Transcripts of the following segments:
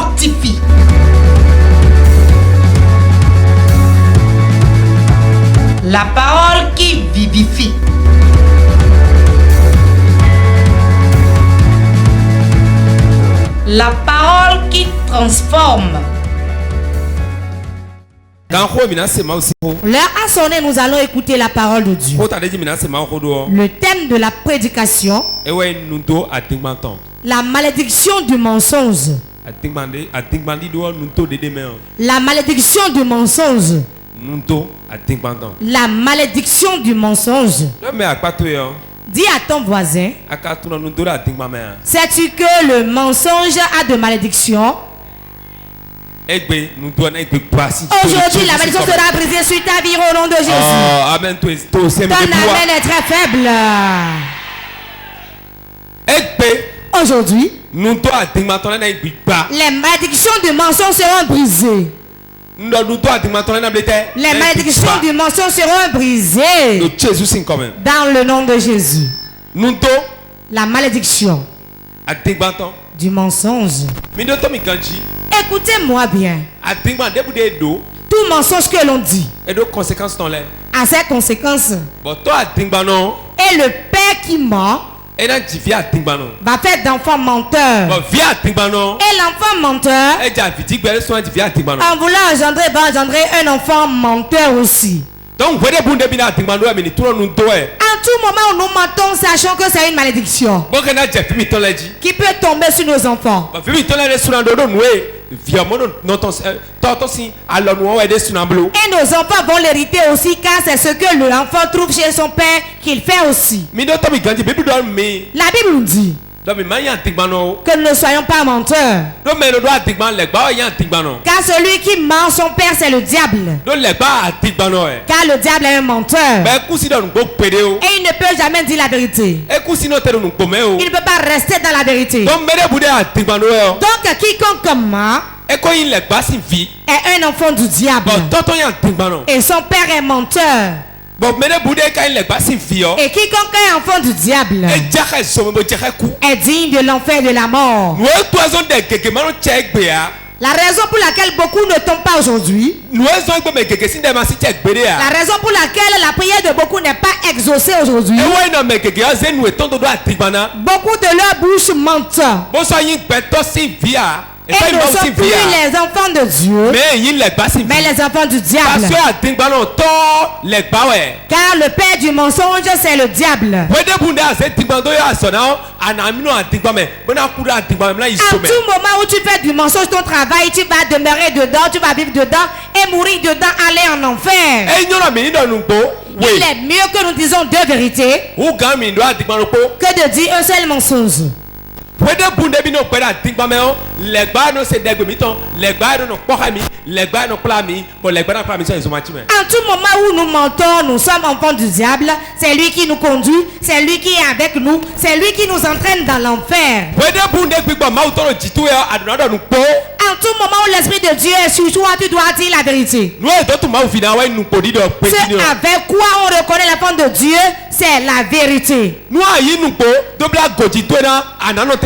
fortifie. La parole qui vivifie. La parole qui transforme. L'heure a sonné, nous allons écouter la parole de Dieu. Le thème de la prédication, la malédiction du mensonge. La malédiction du mensonge. La malédiction du mensonge. Dis à ton voisin, sais-tu que le mensonge a de malédiction? Aujourd'hui, la malédiction sera brisée sur ta vie au nom de Jésus. Ton amen est très faible. Aujourd'hui, les malédictions du mensonge seront brisées. Les malédictions du mensonge seront brisées dans le nom de Jésus. La malédiction du mensonge. Écoutez-moi bien. Tout mensonge que l'on dit a ses conséquences. Et le père qui ment va faire d'enfants menteurs. Et l'enfant menteur, en voulant engendrer, va engendrer un enfant menteur aussi. En tout moment où nous mentons, sachons que c'est une malédiction qui peut tomber sur nos enfants. Et nos enfants vont l'hériter aussi, car c'est ce que l'enfant trouve chez son père qu'il fait aussi. La Bible nous dit que nous ne soyons pas menteurs. Car celui qui ment son père, c'est le diable. Car le diable est un menteur. Et il ne peut jamais dire la vérité. Il ne peut pas rester dans la vérité. Donc quiconque ment est un enfant du diable. Et son père est menteur. Et quiconque est enfant du diable est digne de l'enfer et de la mort. La raison pour laquelle beaucoup ne tombent pas aujourd'hui, la raison pour laquelle la prière de beaucoup n'est pas exaucée aujourd'hui, beaucoup de leurs bouches mentent. Et ne sont plus les enfants de Dieu, mais les enfants du diable. Car le père du mensonge, c'est le diable. À tout moment où tu fais du mensonge ton travail, tu vas demeurer dedans, tu vas vivre dedans et mourir dedans, aller en enfer. Il est mieux que nous disons deux vérités que de dire un seul mensonge. En tout moment où nous mentons, nous sommes enfants du diable. C'est lui qui nous conduit, c'est lui qui est avec nous, c'est lui qui nous entraîne dans l'enfer. En tout moment où l'Esprit de Dieu est sur toi, tu dois dire la vérité. Ce avec quoi on reconnaît l'enfant de Dieu, c'est la vérité.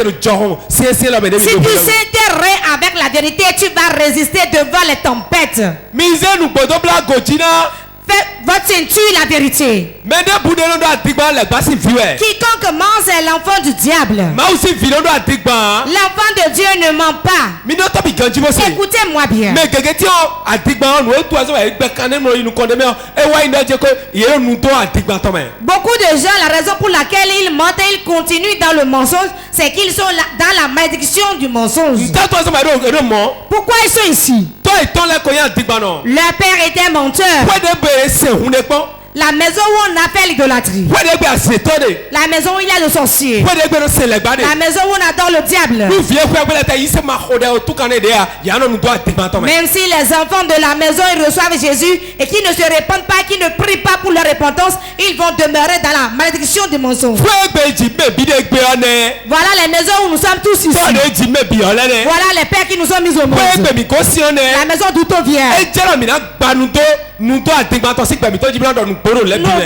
Si tu sais terrain avec la vérité, tu vas résister devant les tempêtes. Faites votre ceinture la vérité. Quiconque ment, c'est l'enfant du diable. L'enfant de Dieu ne ment pas. Écoutez-moi bien. Beaucoup de gens, la raison pour laquelle ils mentent et ils continuent dans le mensonge, c'est qu'ils sont dans la malédiction du mensonge. Pourquoi ils sont ici? Leur père était menteur. La maison où on appelle l'idolâtrie. La maison où il y a le sorcier. La maison où on adore le diable. Même si les enfants de la maison ils reçoivent Jésus et qui ne se répandent pas, qui ne prient pas pour leur repentance, ils vont demeurer dans la malédiction du mensonge. Voilà les maisons où nous sommes tous ici. Voilà les pères qui nous ont mis au monde. La maison d'où on vient. Nous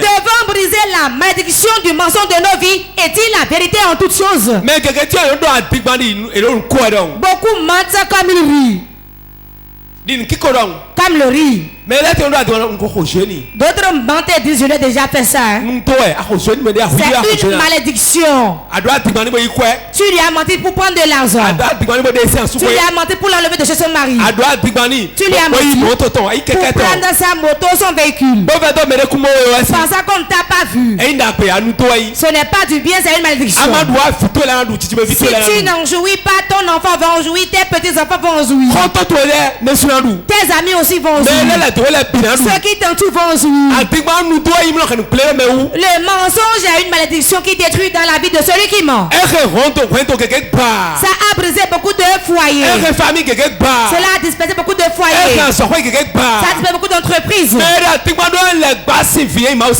devons briser la malédiction du mensonge de nos vies et dire la vérité en toutes choses. Beaucoup mentent comme ils rient. Comme le riz. D'autres mentent et disent je l'ai déjà fait ça. C'est une malédiction. Tu lui as menti pour prendre de l'argent. Tu lui as menti pour l'enlever de chez son mari. Tu lui as menti pour prendre sa moto, son véhicule. Pensant qu'on ne t'a pas vu. Ce n'est pas du bien, c'est une malédiction. Si tu n'en jouis pas, ton enfant va en jouir, tes petits enfants vont en jouir. Tes amis aussi vont en jouir. Ceux qui t'entourent vont en jouir. Le mensonge est une malédiction qui détruit dans la vie de celui qui ment. Ça a brisé beaucoup de foyers. Cela a dispersé beaucoup de foyers. Ça a dispersé beaucoup d'entreprises.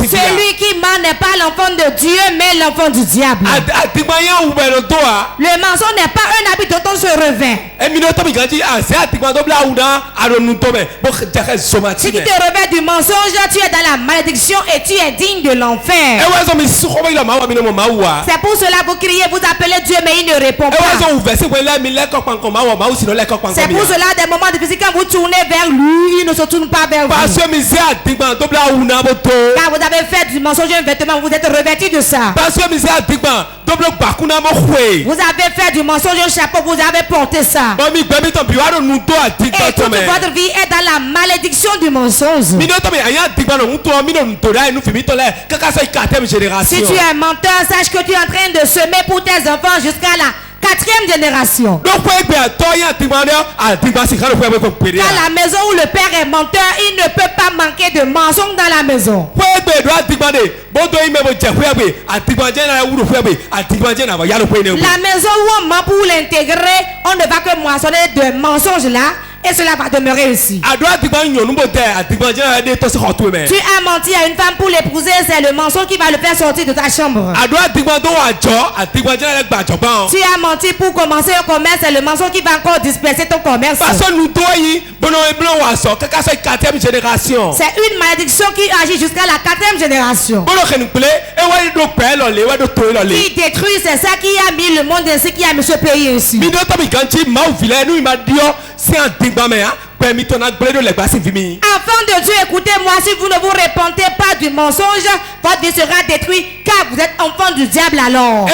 Celui qui ment n'est pas l'enfant de Dieu, mais l'enfant du diable. Le mensonge n'est pas un habit dont on se revêt. Si tu te revêts du mensonge, tu es dans la malédiction et tu es digne de l'enfer. C'est pour cela que vous criez, vous appelez Dieu, mais il ne répond pas. C'est pour cela, des moments difficiles, quand vous tournez vers lui, il ne se tourne pas vers vous. Car vous avez fait du mensonge un vêtement, vous êtes revêtu de ça. Vous avez fait du mensonge un chapeau, vous avez porté ça. Et toute votre vie est dans la malédiction du mensonge. Si tu es un menteur, sache que tu es en train de semer pour tes enfants jusqu'à la 4e génération. Dans la maison où le père est menteur, il ne peut pas manquer de mensonges dans la maison. La maison où on ment pour l'intégrer, on ne va que moissonner de mensonges là. Et cela va demeurer ici. Tu as menti à une femme pour l'épouser, c'est le mensonge qui va le faire sortir de ta chambre. Tu as menti pour commencer un commerce, c'est le mensonge qui va encore disperser ton commerce. C'est une malédiction qui agit jusqu'à la 4e génération. Qui détruit, c'est ça qui a mis le monde ainsi, qui a mis ce pays ainsi. Enfant de Dieu, écoutez-moi, si vous ne vous repentez pas du mensonge, votre vie sera détruite car vous êtes enfant du diable alors.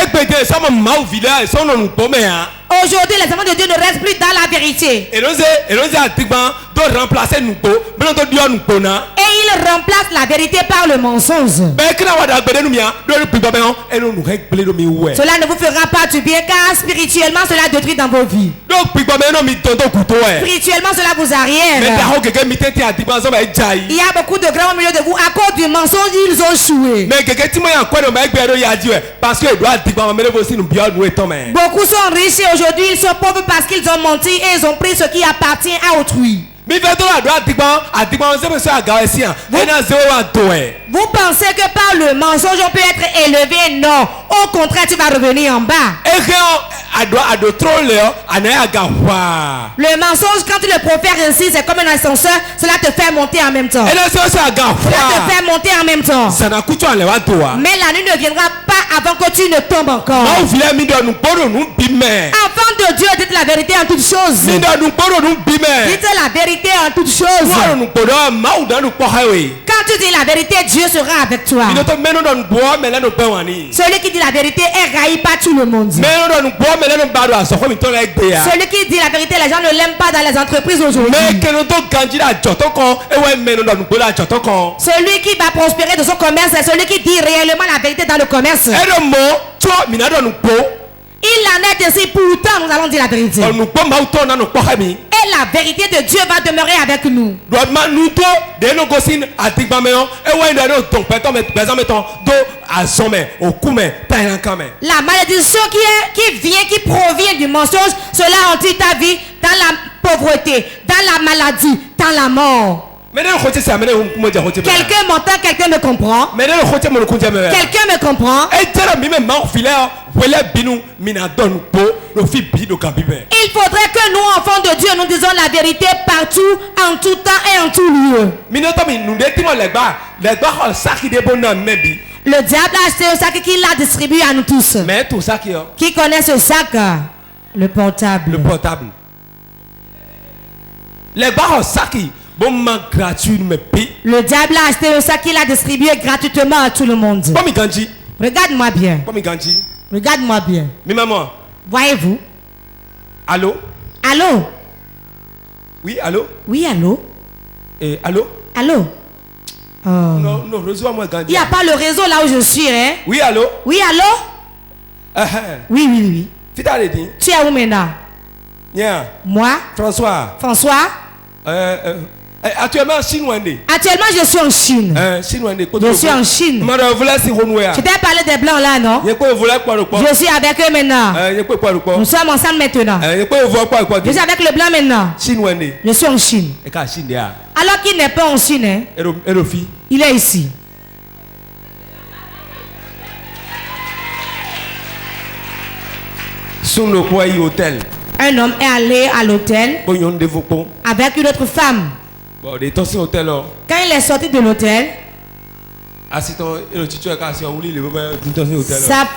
Aujourd'hui, les enfants de Dieu ne restent plus dans la vérité. Et ils remplacent la vérité par le mensonge. Cela ne vous fera pas du bien car spirituellement cela détruit dans vos vies. Spirituellement cela vous arrière. Il y a beaucoup de grands au milieu de vous à cause du mensonge ils ont échoué. Beaucoup sont riches et aujourd'hui ils sont pauvres parce qu'ils ont menti et ils ont pris ce qui appartient à autrui. Vous pensez que par le mensonge on peut être élevé? Non. Au contraire, tu vas revenir en bas. Le mensonge, quand tu le profères ainsi, c'est comme un ascenseur. Cela te fait monter en même temps. Cela te fait monter en même temps. Mais la nuit ne viendra pas avant que tu ne tombes encore. Enfant de Dieu, dites la vérité en toutes choses. Dites la vérité en toutes choses. Quand tu dis la vérité, Dieu sera avec toi. Celui qui dit la vérité est raillé par tout le monde. Celui qui dit la vérité, les gens ne l'aiment pas dans les entreprises aujourd'hui. Celui qui va prospérer de son commerce, c'est celui qui dit réellement la vérité dans le commerce. Il en est ainsi, pourtant nous allons dire la vérité. Et la vérité de Dieu va demeurer avec nous. La malédiction qui vient, qui provient du mensonge, cela entoure ta vie dans la pauvreté, dans la maladie, dans la mort. Quelqu'un m'entend, quelqu'un me comprend. Quelqu'un me comprend. Il faudrait que nous, enfants de Dieu, nous disons la vérité partout, en tout temps et en tout lieu. Le diable a acheté un sac qu'il l'a distribué à nous tous. Qui connaît ce sac? Le portable. Le portable. Les barres sac gratuit. Le diable a acheté un sac qu'il a distribué gratuitement à tout le monde. Regarde-moi bien. Regarde-moi bien. Voyez-vous? Allô? Allô? Oui, allô? Oui, allô? Allô? Allô? Oh. Non, reçois-moi, Gandhi. Il n'y a pas le réseau là où je suis, hein? Oui, allô? Oui, allô? Oui. Tu es où maintenant? Yeah. Moi? François? Actuellement, je suis en Chine. Je suis en Chine. Je t'ai parlé des blancs là, non? Je suis avec eux maintenant. Nous sommes ensemble maintenant. Je suis avec le blanc maintenant. Je suis en Chine. Alors qu'il n'est pas en Chine, hein? Il est ici. Un homme est allé à l'hôtel avec une autre femme. Quand il est sorti de l'hôtel, sa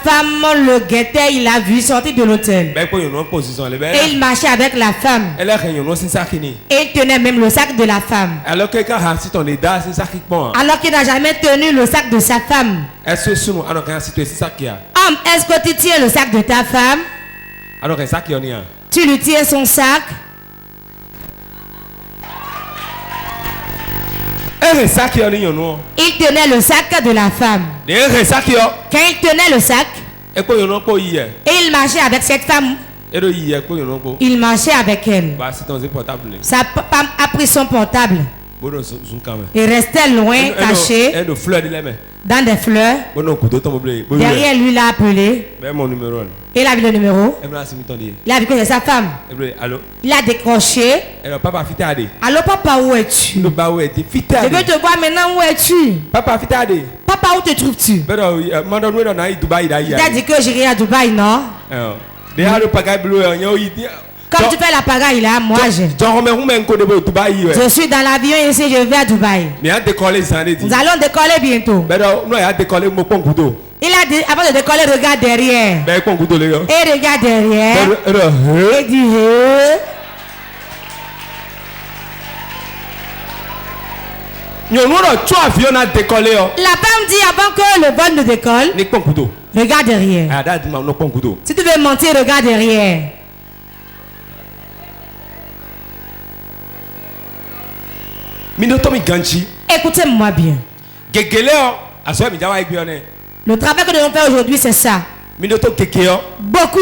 femme le guettait, il l'a vu sortir de l'hôtel. Et il marchait avec la femme. Et il tenait même le sac de la femme. Alors qu'il n'a jamais tenu le sac de sa femme. Homme, est-ce que tu tiens le sac de ta femme? Tu lui tiens son sac? Il tenait le sac de la femme. Quand il tenait le sac, et il marchait avec cette femme, il marchait avec elle. Sa femme a pris son portable et restait loin, caché dans des fleurs. Derrière lui, il a appelé. Et il a vu le numéro. Il a vu que c'est sa femme. Il a décroché. Allô, papa, où es-tu? Je veux te voir maintenant, où es-tu? Papa, où te trouves-tu? Il a dit que j'irai à Dubaï, non? Comme tu fais la pagaille là, moi je suis dans l'avion ici, je vais à Dubaï. Nous allons décoller bientôt. Il a dit, avant de décoller, regarde derrière. Et regarde derrière. Et dit, la femme dit avant que le vol ne décolle, regarde derrière. Si tu veux mentir, regarde derrière. Écoutez-moi bien. Le travail que nous devons faire aujourd'hui, c'est ça. Beaucoup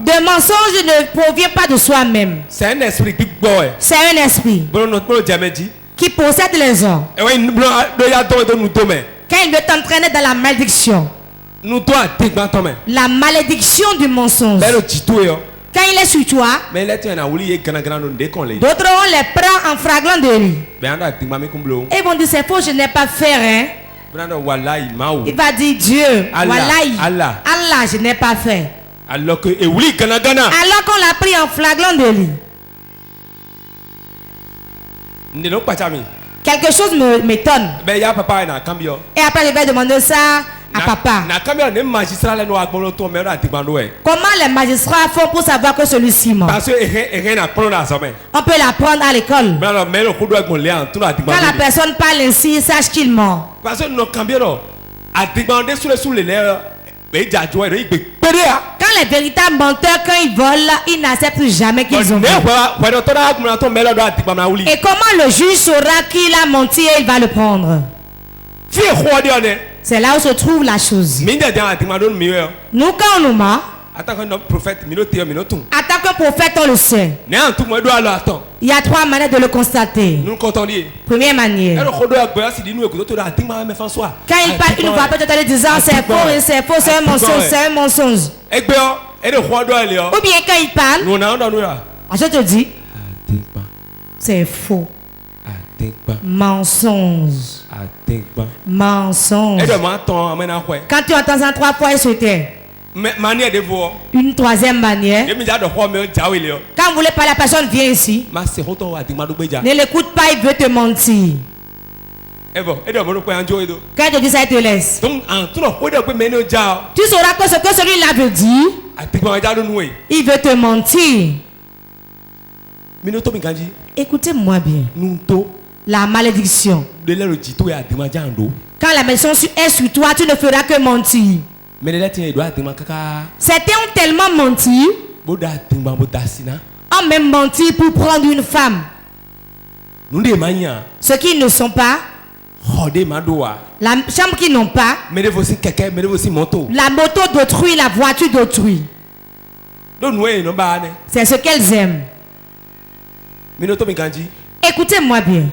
de mensonges ne proviennent pas de soi-même. C'est un esprit qui possède les hommes. Quand il veut t'entraîner dans la malédiction, la malédiction du mensonge. Quand il est sur toi, d'autres on les prend en flagrant délit. Et ils vont dire c'est faux, je n'ai pas fait rien. Il va dire Dieu, Allah, je n'ai pas fait. Alors qu'on l'a pris en flagrant délit. Quelque chose m'étonne. Et après je vais demander ça à papa. Comment les magistrats font pour savoir que celui-ci ment? On peut l'apprendre à l'école. Quand la personne parle ainsi, sache qu'il ment. Quand les véritables menteurs, quand ils volent, ils n'acceptent jamais qu'ils ont volé. Et comment le juge saura qu'il a menti et il va le prendre? C'est là où se trouve la chose. Nous, quand on nous ment, en tant qu'un prophète, on le sait. Il y a trois manières de le constater. Première manière. Quand il parle, il nous va peut-être disant c'est faux, c'est un mensonge, c'est un mensonge. Ou bien quand il parle, je te dis, c'est faux. Mensonge. Mensonge. Quand tu entends ça 3 fois, il se tait. Une troisième manière. Quand vous voulez pas, la personne vient ici. Ne l'écoute pas, il veut te mentir. Quand tu dis ça, il te laisse. Tu sauras que ce que celui-là veut dire, il veut te mentir. Écoutez-moi bien. La malédiction. Quand la malédiction est sur toi, tu ne feras que mentir. Certains ont tellement menti, ont même menti pour prendre une femme. Ceux qui ne sont pas, la chambre qui n'ont pas, la moto d'autrui, la voiture d'autrui. C'est ce qu'elles aiment. Écoutez-moi bien.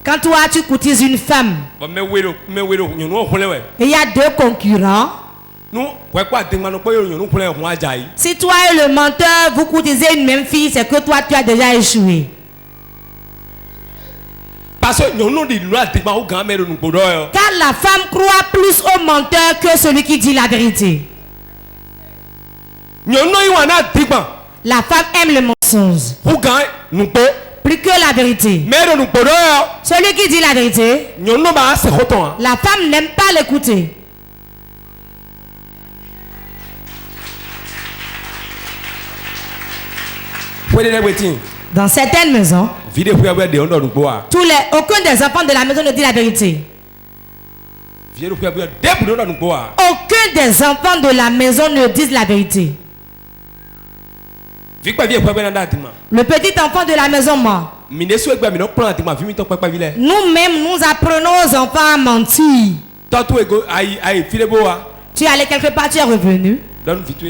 Quand toi tu courtises une femme, et il y a 2 concurrents. Si toi et le menteur vous courtisez une même fille, c'est que toi tu as déjà échoué. Car la femme croit plus au menteur que celui qui dit la vérité. La femme aime le mensonge plus que la vérité. Celui qui dit la vérité, la femme n'aime pas l'écouter. Dans certaines maisons, aucun des enfants de la maison ne dit la vérité. Aucun des enfants de la maison ne dit la vérité. Le petit enfant de la maison ment. Nous-mêmes, nous apprenons aux enfants à mentir. Tu es allé quelque part, tu es revenu. Si tu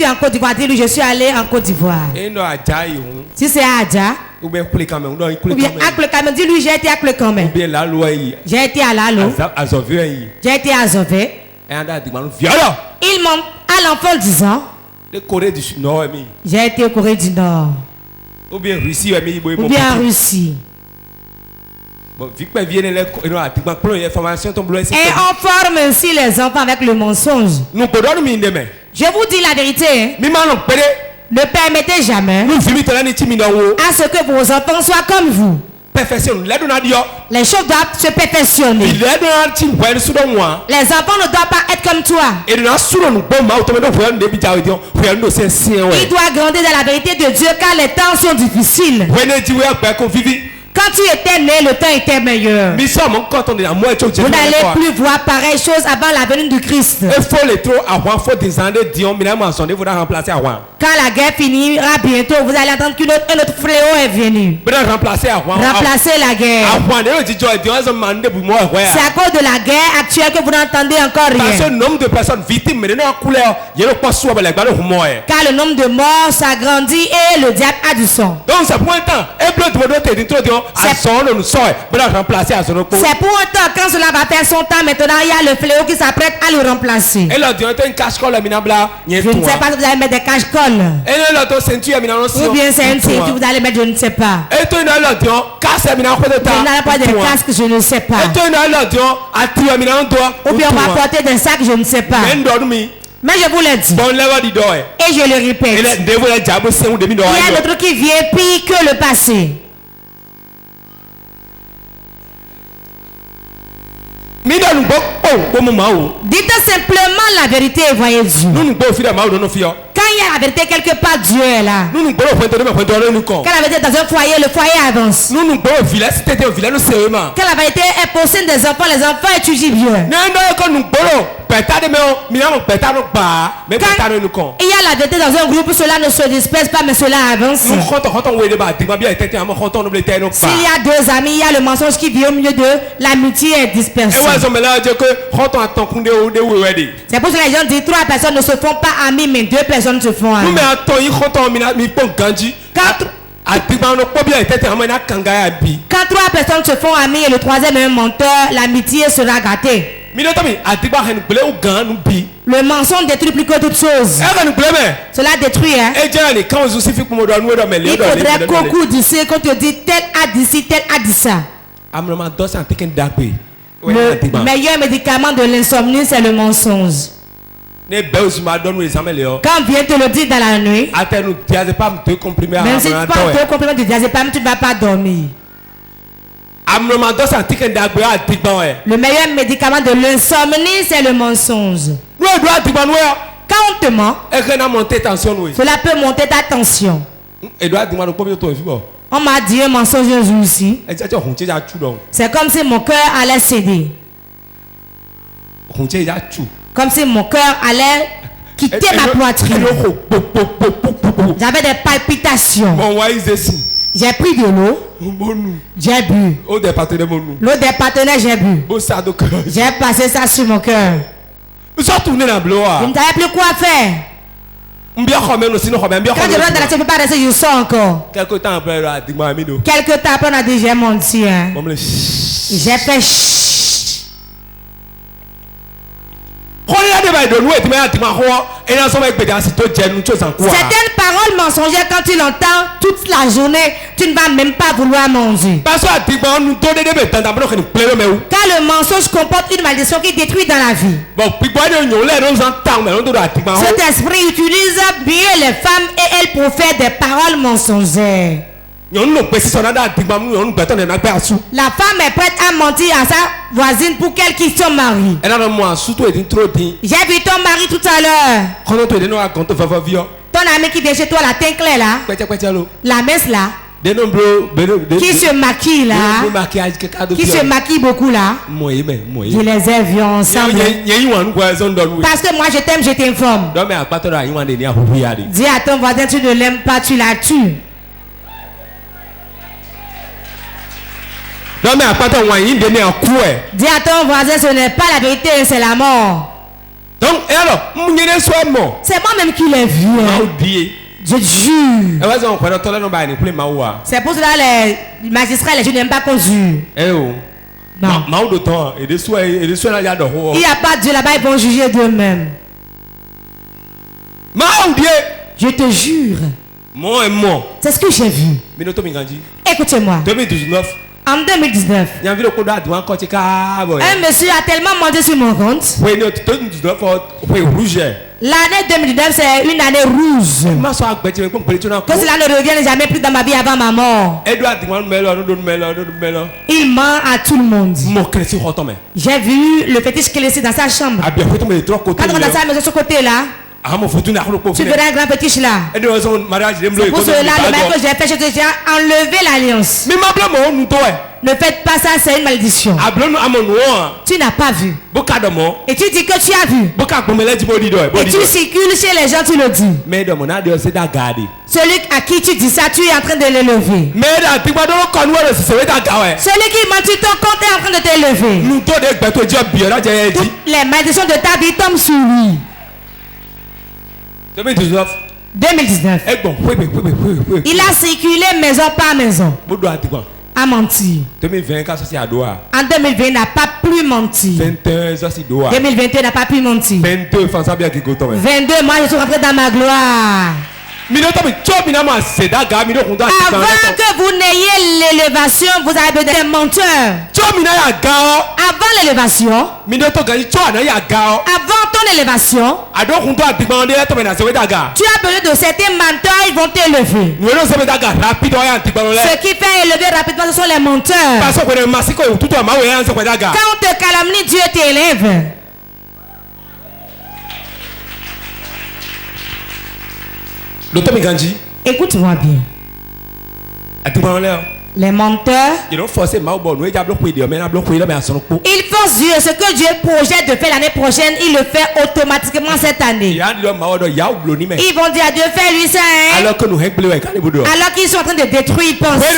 es en Côte d'Ivoire, dis-lui, je suis allé en Côte d'Ivoire. Si c'est à Adja, ou bien Akle Kamen, dis-lui, j'ai été à Akle Kamen. J'ai été à Lalo. J'ai été à Zové. Il ment à l'enfant disant, j'ai été au Corée du Nord. Ou bien en Russie. Et on forme ainsi les enfants avec le mensonge. Je vous dis la vérité. Ne permettez jamais à ce que vos enfants soient comme vous. Les choses doivent se perfectionner. Les enfants ne doivent pas être comme toi. Il doit grandir dans la vérité de Dieu car les temps sont difficiles. Quand tu étais né, le temps était meilleur. Vous n'allez plus voir pareille chose avant la venue du Christ. Quand la guerre finira bientôt, vous allez entendre qu'un autre fléau est venu. Remplacer la guerre. C'est à cause de la guerre actuelle que vous n'entendez encore rien. Car le nombre de morts s'agrandit et le diable a du sang. Donc c'est pour un temps. C'est pour un temps, quand cela va faire son temps, maintenant il y a le fléau qui s'apprête à le remplacer. Je ne sais pas si vous allez mettre des cache-colles. Ou bien c'est une ceinture que vous allez mettre, je ne sais pas. Vous n'allez pas des casques, je ne sais pas. Ou bien on va porter des sacs, je ne sais pas. Mais je vous l'ai dit. Et je le répète. Il y a d'autres qui vient pire que le passé. Dites simplement la vérité et voyez Dieu. Quand il y a la vérité quelque part, Dieu est là. Quand la vérité est dans un foyer, le foyer avance. Quand la vérité est au sein des enfants, les enfants étudient bien. Quand il y a la vérité dans un groupe, cela ne se disperse pas, mais cela avance. S'il y a 2 amis, il y a le mensonge qui vient au milieu d'eux, l'amitié est dispersée. C'est pour ça que les gens disent 3 personnes ne se font pas amis, mais 2 personnes se font amis. Quand 3 personnes se font amis et le 3e est un menteur, l'amitié sera gâtée. Le Le mensonge détruit plus que toute chose. Cela détruit, hein. Il faudrait beaucoup dire qu'on te dit tel a dit ci, tel a dit ça. Le meilleur médicament de l'insomnie, c'est le mensonge. Quand vient te le dire dans la nuit, même si tu prends deux comprimés de diazépam, tu ne vas pas dormir. Le meilleur médicament de l'insomnie, c'est le mensonge. Quand on te ment, cela peut monter ta tension. On m'a dit un mensonge un jour ici. C'est comme si mon cœur allait céder. Comme si mon cœur allait quitter ma poitrine. J'avais des palpitations. J'ai pris de l'eau. J'ai bu. L'eau des partenaires, j'ai bu. J'ai passé ça sur mon cœur. Je ne savais plus quoi faire. Quand je rentre dans la tête, je ne peux pas rester, je sors encore. Quelque temps après, on a dit j'ai menti. Hein. J'ai fait chut. Certaines paroles mensongères, quand tu l'entends toute la journée, tu ne vas même pas vouloir manger. Car le mensonge comporte une malédiction qui détruit dans la vie. Cet esprit utilise bien les femmes et elles profèrent des paroles mensongères. La femme est prête à mentir à sa voisine pour qu'elle quitte son mari. J'ai vu ton mari tout à l'heure. Ton ami qui vient chez toi, la teint clair là. La messe là. Qui se maquille là. Qui se maquille beaucoup là. Je les ai vus ensemble. Parce que moi je t'aime, je t'informe. Dis à ton voisin, tu ne l'aimes pas, tu la tues. Dis à ton voisin, ce n'est pas la vérité, c'est la mort. C'est moi-même qui l'ai vu. Hein. Je jure. C'est pour cela les magistrats, les juges n'aiment pas qu'on jure. Non. Il n'y a pas de Dieu là-bas, ils vont juger d'eux-mêmes. Je te jure. C'est ce que j'ai vu. Écoutez-moi. En 2019, un monsieur a tellement menti sur mon compte. L'année 2019, c'est une année rouge. Que cela ne revienne jamais plus dans ma vie avant ma mort. Il ment à tout le monde. J'ai vu le fétiche qu'il laissait dans sa chambre. Quand on est dans sa maison, ce côté-là, tu verras un grand fétiche là. C'est pour cela, le mec que j'ai fait, j'ai enlevé l'alliance. Ne faites pas ça, c'est une malédiction. Tu n'as pas vu. Et tu dis que tu as vu. Et tu circules chez les gens, tu le dis. Celui à qui tu dis ça, tu es en train de l'élever. Celui qui ment sur ton compte est en train de t'élever. Toutes les malédictions de ta vie tombent sur lui. 2019. Il a circulé maison par maison. A menti. En 2020, il n'a pas plus menti. 2021, n'a pas pu mentir. 22, moi je suis rentré dans ma gloire. Avant que vous n'ayez l'élévation, vous avez besoin d'un menteur. Avant l'élévation, avant ton élévation, tu as besoin de certains menteurs, ils vont t'élever. Ce qui fait élever rapidement, ce sont les menteurs. Quand on te calomnie, Dieu t'élève. Écoute-moi bien. Les menteurs, ils forcent Dieu. Ce que Dieu projette de faire l'année prochaine, il le fait automatiquement cette année. Ils vont dire à Dieu, fais-lui ça. Hein? Alors qu'ils sont en train de détruire, ils pensent. Quand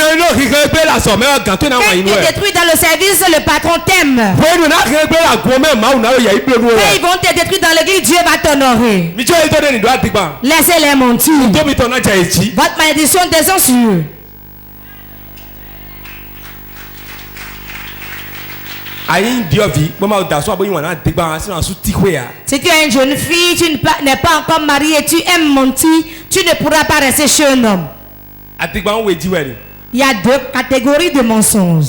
ils détruisent dans le service, le patron t'aime. Et ils vont te détruire dans l'église, Dieu va t'honorer. Laissez-les mentir. Votre malédiction descend sur eux. Si tu es une jeune fille, tu n'es pas encore mariée, tu aimes mentir, tu ne pourras pas rester chez un homme. Il y a deux catégories de mensonges.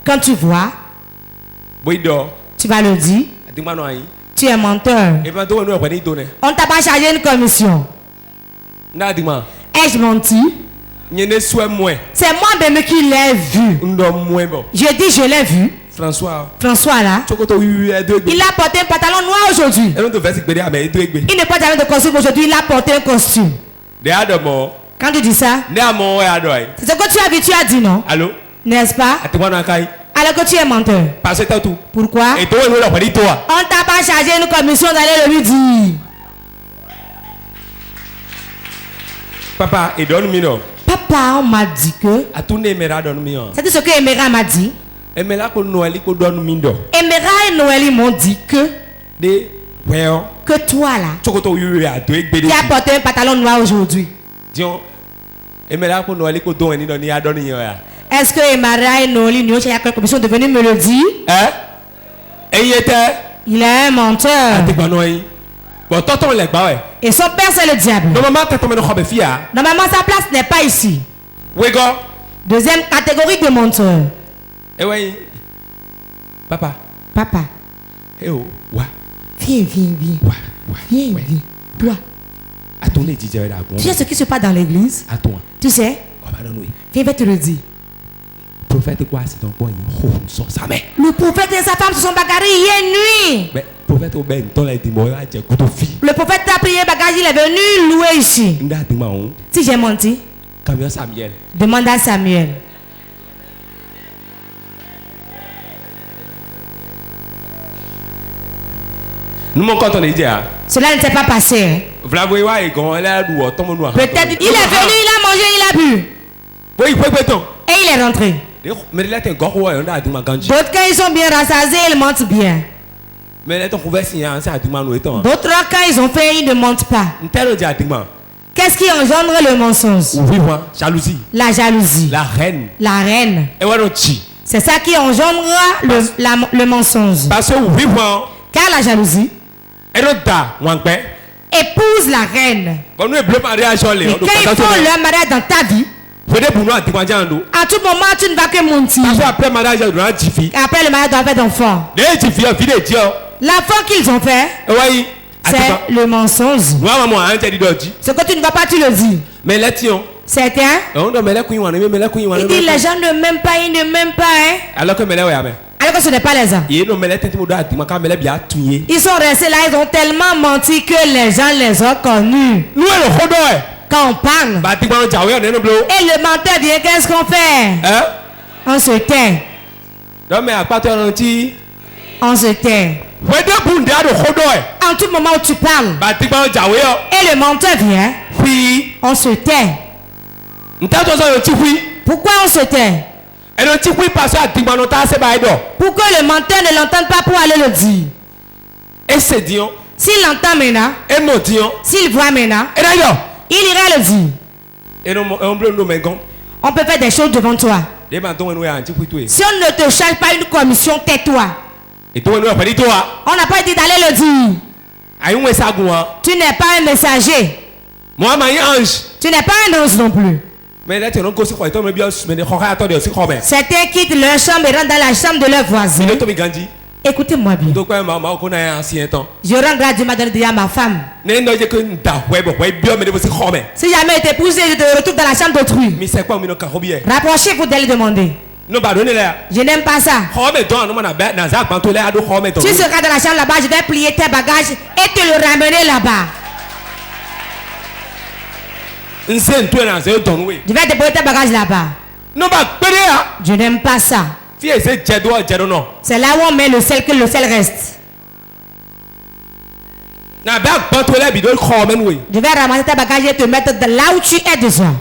Quand tu vois, tu vas le dire, tu es menteur. On t'a pas chargé une commission. Ai-je menti? C'est moi-même qui l'ai vu. Je dis je l'ai vu. François là, il a porté un pantalon noir aujourd'hui. Il ne porte jamais de costume aujourd'hui, il a porté un costume. Quand tu dis ça, c'est ce que tu as vu, tu as dit non? N'est-ce pas? Alors que tu es menteur. Pourquoi? On t'a pas chargé une commission d'aller le lui dire. Papa, et donne-moi non. Papa, on m'a dit que. C'est ce que Emera m'a dit. Emera et Noël m'ont dit que toi là, tu as porté un pantalon noir aujourd'hui. Est-ce que Emera et Noël nous ont la commission de venir me le dire? Il est un menteur. Et son père c'est le diable. Normalement sa place n'est pas ici. Deuxième catégorie de menteurs. Papa. Viens. Toi. Tu sais ce qui se passe dans l'église? Tu sais? Viens, te le dire. Le prophète et sa femme se sont bagarrés hier nuit. Le prophète a prié bagage, il est venu louer ici. Si j'ai menti, demande à Samuel. Cela ne s'est pas passé. Peut-être il est venu, il a mangé, il a bu. Et il est rentré. D'autres quand ils sont bien rassasiés, ils mentent bien. D'autres quand ils ont fait, ils ne mentent pas. Qu'est-ce qui engendre le mensonge? La jalousie. La reine. C'est ça qui engendrera le mensonge. Car la jalousie épouse la reine. Et quand ils font leur mariage dans ta vie, à tout moment tu ne vas que mentir. Après le mariage doit faire d'enfants. L'enfant qu'ils ont fait, c'est le mensonge. Ce que tu ne vas pas, tu le dis. Certains, il dit les gens ne m'aiment pas, ils ne m'aiment pas. Alors que ce n'est pas les gens. Ils sont restés là, ils ont tellement menti que les gens les ont connus. Quand on parle, et le menteur dit qu'est-ce qu'on fait? On se tait. On se tait. En tout moment où tu parles, et le menteur vient, on se tait. Pourquoi on se tait? Pourquoi le menteur ne l'entend pas pour aller le dire? S'il l'entend maintenant, s'il voit maintenant, il ira le dire. On peut faire des choses devant toi. Si on ne te charge pas une commission, tais-toi. On n'a pas dit d'aller le dire. Tu n'es pas un messager. Tu n'es pas un ange non plus. Certains quittent leur chambre et rentrent dans la chambre de leur voisin. Écoutez-moi bien. Je rends grâce, Dieu m'a donné déjà ma femme. Si jamais été poussé, je te retrouve dans la chambre d'autrui. Rapprochez-vous d'aller demander. Je n'aime pas ça. Tu seras dans la chambre là-bas, je vais plier tes bagages et te le ramener là-bas. Je vais déposer tes bagages là-bas. Je n'aime pas ça. C'est là où on met le sel que le sel reste. Je vais ramasser tes bagages et te mettre là où tu es déjà.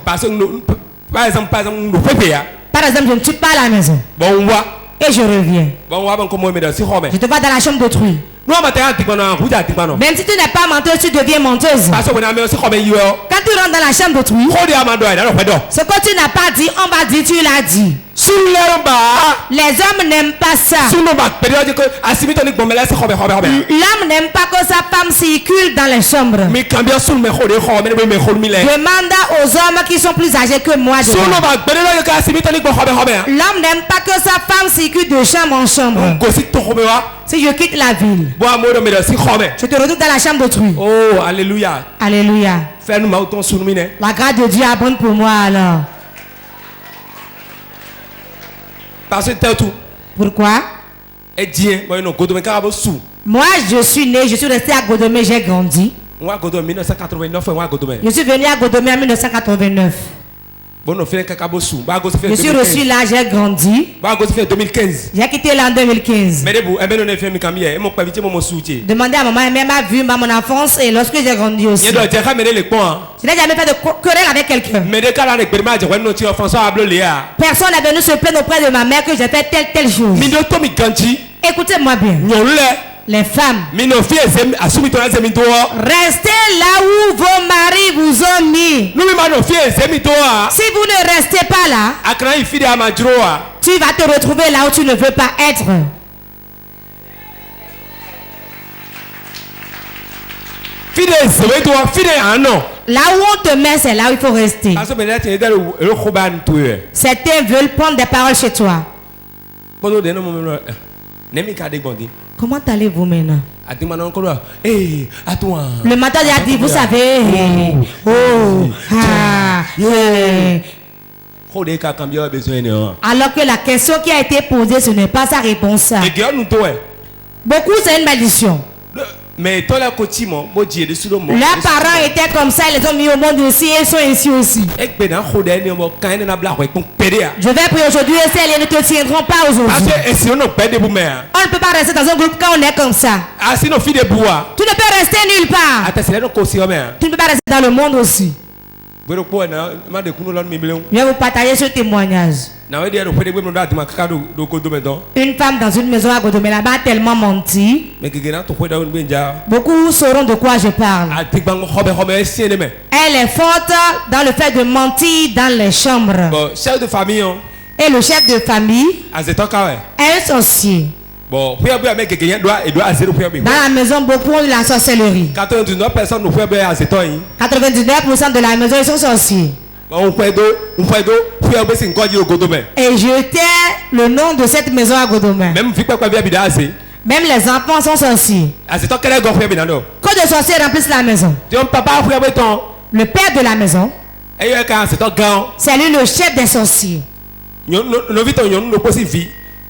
Par exemple, je ne suis pas à la maison. Et je reviens. Je te vois dans la chambre d'autrui. Même si tu n'es pas menteuse, tu deviens menteuse. Quand tu rentres dans la chambre d'autrui, ce que tu n'as pas dit, on va dire tu l'as dit. Les hommes n'aiment pas ça. L'homme n'aime pas que sa femme circule dans les chambres. Demande aux hommes qui sont plus âgés que moi. L'homme n'aime pas que sa femme circule de chambre en chambre. Si je quitte la ville, je te retrouve dans la chambre d'autrui. Oh, alléluia. Alléluia. La grâce de Dieu abonde pour moi alors. Parce que t'es tout. Pourquoi? Moi, je suis né, je suis resté à Godomé, j'ai grandi. Je suis venu à Godomé en 1989. Je suis reçu là, j'ai grandi. J'ai quitté là en 2015. Demandez à maman, elle m'a vu mon enfance et lorsque j'ai grandi aussi. Je n'ai jamais fait de querelle avec quelqu'un. Personne n'est venu se plaindre auprès de ma mère que j'ai fait telle chose. Écoutez-moi bien. Les femmes, restez là où vos maris vous ont mis. Si vous ne restez pas là, tu vas te retrouver là où tu ne veux pas être. Là où on te met, c'est là où il faut rester. Certains veulent prendre des paroles chez toi. Comment allez-vous maintenant? Le matin, il a dit, vous savez, alors que la question qui a été posée, ce n'est pas sa réponse. Beaucoup, c'est une malédiction. Leurs parents étaient comme ça, ils les ont mis au monde aussi et ils sont ainsi aussi. Je vais prier aujourd'hui et celles ne te tiendront pas aujourd'hui. On ne peut pas rester dans un groupe quand on est comme ça. Tu ne peux rester nulle part. Tu ne peux pas rester dans le monde aussi. Je vais vous partager ce témoignage. Une femme dans une maison à Godomé là-bas a tellement menti. Beaucoup sauront de quoi je parle. Elle est forte dans le fait de mentir dans les chambres. Et le chef de famille est un sorcier. Dans la maison, beaucoup ont de la sorcellerie. 99% de la maison, ils sont sorciers. Et je tais le nom de cette maison à Godomé. Même les enfants sont sorciers. Quand de sorciers remplissent la maison, le père de la maison, c'est lui le chef des sorciers.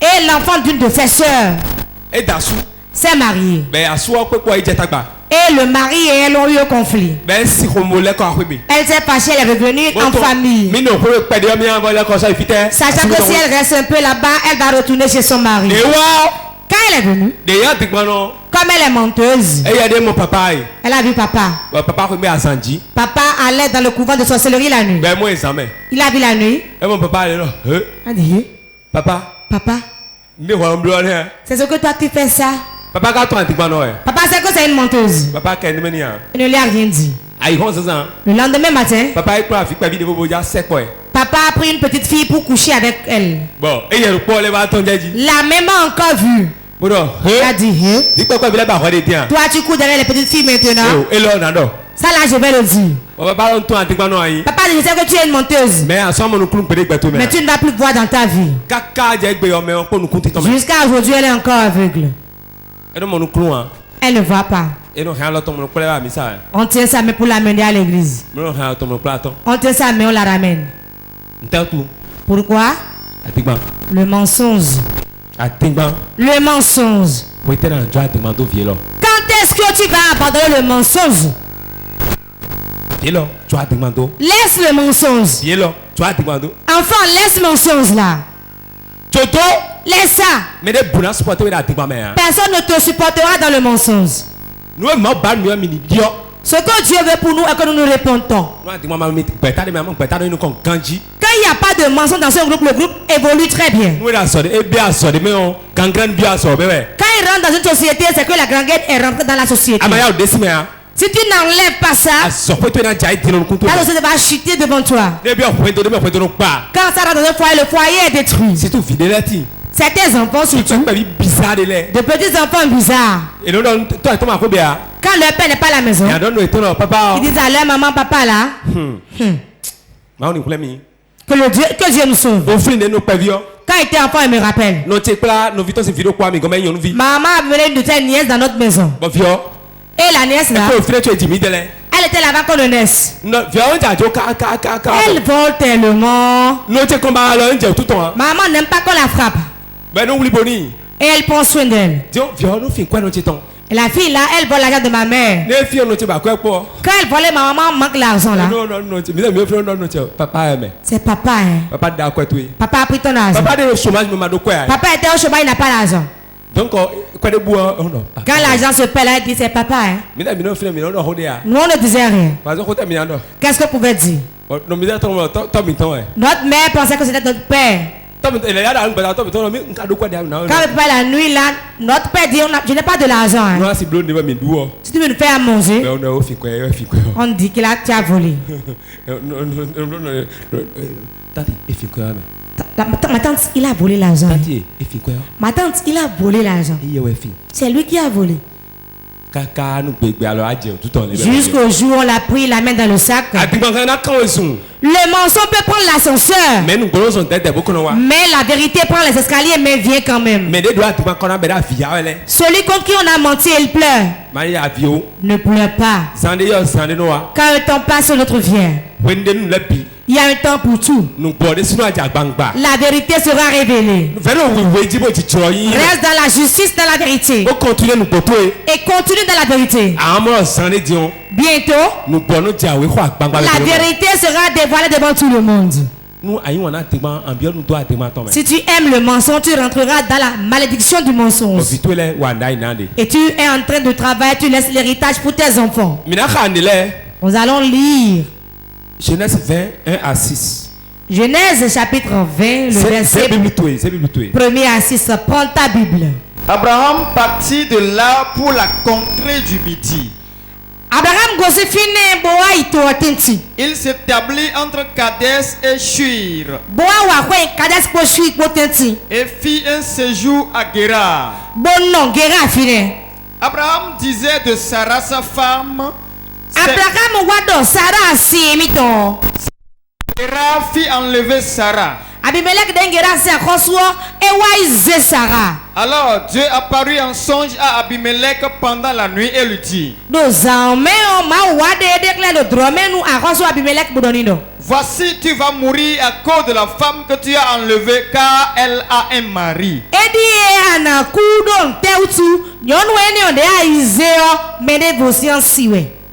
Et l'enfant d'une de ses sœurs s'est marié. Et le mari et elle ont eu un conflit. Elle s'est fâchée, elle est revenue en famille. Sachant que si elle reste un peu là-bas, elle va retourner chez son mari. Quand elle est venue, comme elle est menteuse, elle a vu papa. Papa allait dans le couvent de sorcellerie la nuit. Il a vu la nuit. Il a dit, papa, c'est ce que toi tu fais ça. Papa sait que c'est une menteuse. Il ne lui a rien dit. Le lendemain matin, papa a pris une petite fille pour coucher avec elle. La même a encore vu. Il a dit, toi tu cours derrière les petites filles maintenant. Ça là je vais le dire. Papa dit, je sais que tu es une menteuse. Mais tu ne vas plus voir dans ta vie. Jusqu'à aujourd'hui elle est encore aveugle. Elle ne voit pas. On tient sa main pour l'amener à l'église. On tient sa main, on la ramène. Pourquoi? Le mensonge. Le mensonge. Quand est-ce que tu vas abandonner le mensonge? Laisse le mensonge. Enfant, laisse le mensonge là. Laisse ça. Personne ne te supportera dans le mensonge. Ce que Dieu veut pour nous est que nous nous répondons. Quand il n'y a pas de mensonge dans ce groupe, le groupe évolue très bien. Quand il rentre dans une société, c'est que la gangrène est rentrée dans la société. Si tu n'enlèves pas ça, la société va chuter devant toi. Quand ça rentre dans le foyer est détruit. C'est tout vide là, ti. Certains enfants surtout, de petits enfants bizarres. Quand leur père n'est pas à la maison, ils disent à leur maman, papa là, que Dieu nous sauve. Quand il était enfant, il me rappelle. Maman a mené une de telles nièces dans notre maison. Et la nièce là, elle était là-bas quand on naisse. Elle vole tellement. Maman n'aime pas qu'on la frappe. Et elle prend soin d'elle. Et la fille là, elle vole l'argent de ma mère. Quand elle volait, ma maman manque l'argent là. C'est papa, hein. Papa a pris ton argent. Papa était au chômage, il n'a pas l'argent. Donc, quand l'argent se perd là, il dit c'est papa, hein. Nous on ne disait rien. Qu'est-ce qu'on pouvait dire? Notre mère pensait que c'était notre père. Quand le papa la nuit là, notre père dit je n'ai pas de l'argent, hein. Si tu veux nous faire à manger, on dit qu'il a volé. Ma tante, il a volé l'argent. Ma tante, il a volé l'argent. C'est lui qui a volé. Jusqu'au jour où on l'a pris, la main dans le sac. Le mensonge peut prendre l'ascenseur, mais la vérité prend les escaliers, mais vient quand même. Celui contre qui on a menti, il pleure. Ne pleure pas. Quand un temps passe, l'autre vient. Il y a un temps pour tout. La vérité sera révélée. Reste dans la justice, dans la vérité. Et continue dans la vérité. Bientôt, la vérité sera dévoilée devant tout le monde. Si tu aimes le mensonge, tu rentreras dans la malédiction du mensonge. Et tu es en train de travailler, tu laisses l'héritage pour tes enfants. Nous allons lire Genèse 20, 1 à 6. Genèse chapitre 20, le verset 1er à 6. Prends ta Bible. Abraham partit de là pour la contrée du Midi. Il s'établit entre Kadès et Shur et fit un séjour à Guérar. Abraham disait de Sarah sa femme, Sarah fit enlever Sarah. Alors Dieu apparut en songe à Abimelech pendant la nuit et lui dit, voici tu vas mourir à cause de la femme que tu as enlevée, car elle a un mari.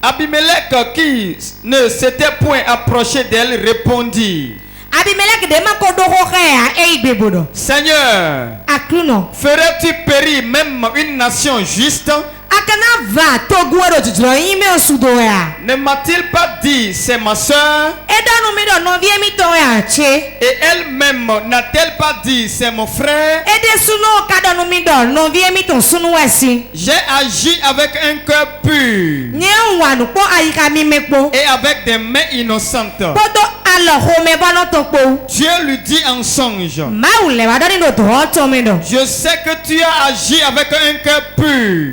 Abimelech, qui ne s'était point approché d'elle, répondit, Seigneur, ferais-tu périr même une nation juste? Ne m'a-t-il pas dit c'est ma soeur? Et elle-même n'a-t-elle pas dit c'est mon frère? J'ai agi avec un cœur pur et avec des mains innocentes. Dieu lui dit en songe, je sais que tu as agi avec un cœur pur.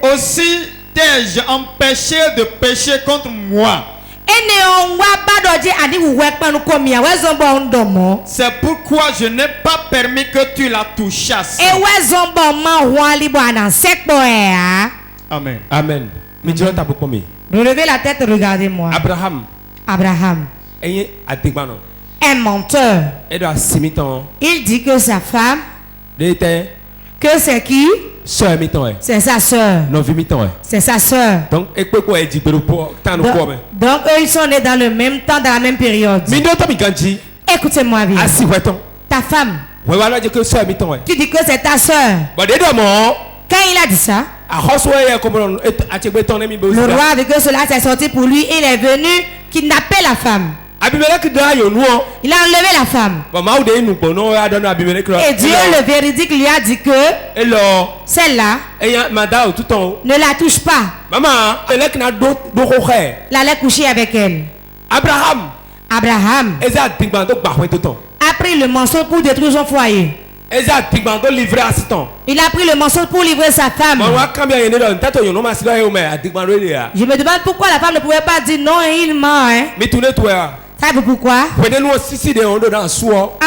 Aussi t'ai-je empêché de pécher contre moi. C'est pourquoi je n'ai pas permis que tu la touchasses. Amen. Amen. Relevez la tête, regardez-moi. Abraham, un menteur. Il dit que sa femme, que c'est qui? C'est sa soeur. C'est sa soeur. Donc eux ils sont nés dans le même temps, dans la même période. Écoutez-moi bien. Ta femme, tu dis que c'est ta soeur. Quand il a dit ça, le roi avec cela s'est sorti pour lui. Il est venu kidnapper la femme. Il a enlevé la femme. Et Dieu, le véridique, lui a dit que celle-là ne la touche pas. L'allait coucher avec elle. Abraham a pris le morceau pour détruire son foyer. Il a pris le morceau pour livrer sa femme. Je me demande pourquoi la femme ne pouvait pas dire non et il ment. Savez-vous pourquoi? En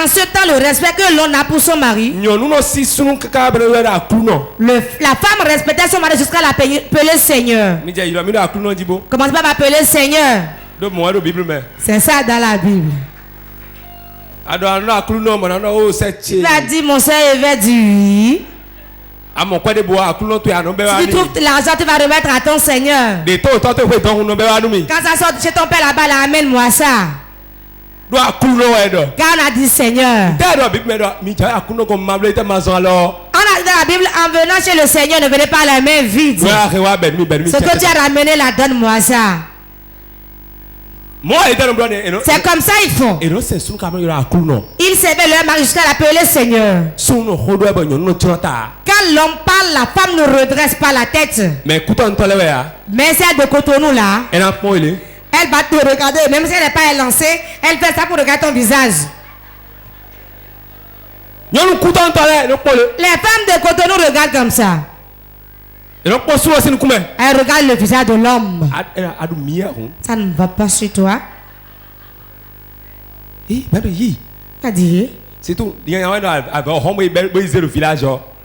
ce temps, le respect que l'on a pour son mari, la femme respectait son mari jusqu'à l'appeler Seigneur. Commence pas à m'appeler Seigneur. C'est ça dans la Bible. Il a dit, mon soeur, il va dire oui. Si tu trouves l'argent, tu vas remettre à ton Seigneur. Quand ça sort chez ton père là-bas, amène-moi ça. Quand on a dit Seigneur. On a dit dans la Bible, en venant chez le Seigneur, ne venez pas la main vide. Ce que tu as ramené là, donne-moi ça. C'est comme ça ils font. Ils servaient leur mari jusqu'à l'appeler Seigneur. Quand l'homme parle, la femme ne redresse pas la tête. Mais celle de Cotonou là, elle va te regarder, même si elle n'est pas élancée, elle fait ça pour regarder ton visage. Les femmes de Cotonou regardent comme ça. Elle regarde le visage de l'homme. Ça ne va pas sur toi. A dit. C'est tout.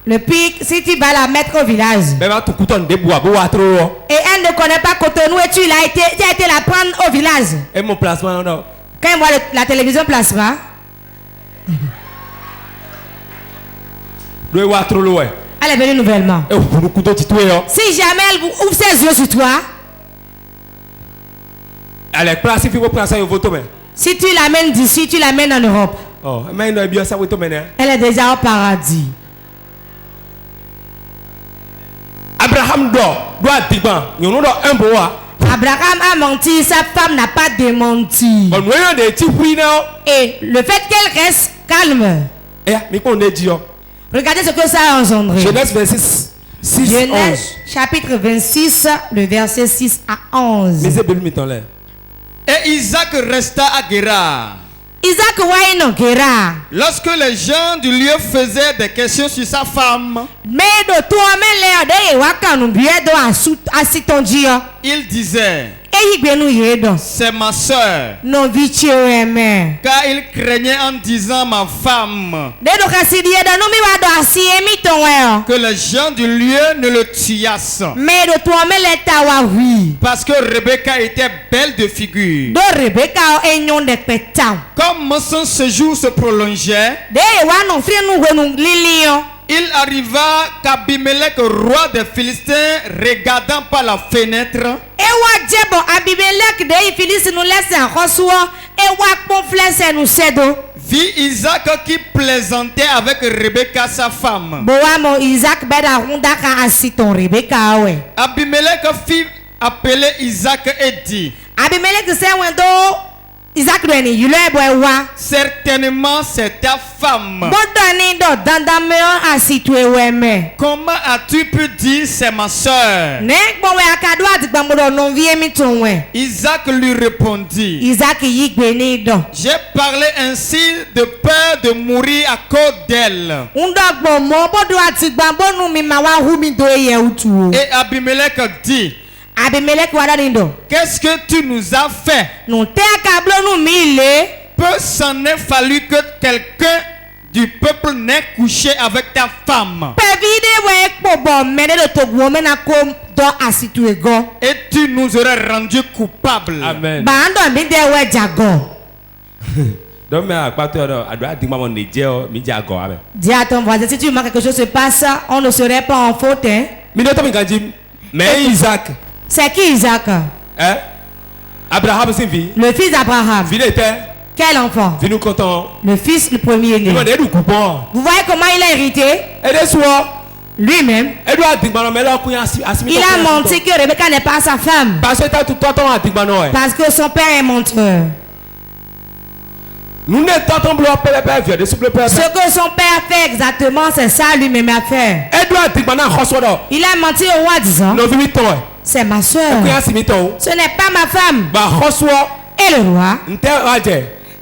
Le pic, si tu vas la mettre au village. Et elle ne connaît pas Cotonou et tu as été la prendre au village. Et mon placement, non. Quand elle voit la télévision placement. Elle est venue nouvellement. Si jamais elle ouvre ses yeux sur toi, si tu l'amènes d'ici, tu l'amènes en Europe. Elle est déjà au paradis. Abraham a menti, sa femme n'a pas démenti. Et le fait qu'elle reste calme. Regardez ce que ça a engendré. Genèse 26, 6, Genèse 11. Chapitre 26, le verset 6 à 11. Et Isaac resta à Guérar. Isaac wa ino Guérar. Lorsque les gens du lieu faisaient des questions sur sa femme, il disait: c'est ma soeur. Car il craignait en disant ma femme, que les gens du lieu ne le tuassent. Parce que Rebecca était belle de figure. Comme son séjour se prolongeait, il arriva qu'Abimelech, roi des Philistins, regardant par la fenêtre, vit Isaac qui plaisantait avec Rebecca sa femme. Abimelech fit appeler Isaac et dit: certainement c'est ta femme. Comment as-tu pu dire c'est ma soeur? Isaac lui répondit: j'ai parlé ainsi de peur de mourir à cause d'elle. Et Abimelech dit: qu'est-ce que tu nous as fait? Peu s'en est fallu que quelqu'un du peuple n'ait couché avec ta femme. Et tu nous aurais rendu coupables. Amen. Dis à ton voisin, si tu vois quelque chose se passe, on ne serait pas en faute. Mais Isaac. C'est qui Isaac? Abraham, c'est vie. Le fils d'Abraham. Quel enfant? Le fils, le premier-né. Vous voyez comment il a hérité? Lui-même. Il a menti que Rebecca n'est pas sa femme. Parce que son père est menteur. Ce que son père fait exactement, c'est ça lui-même a fait. Il a menti au roi disant, c'est ma soeur, ce n'est pas ma femme. Et le roi,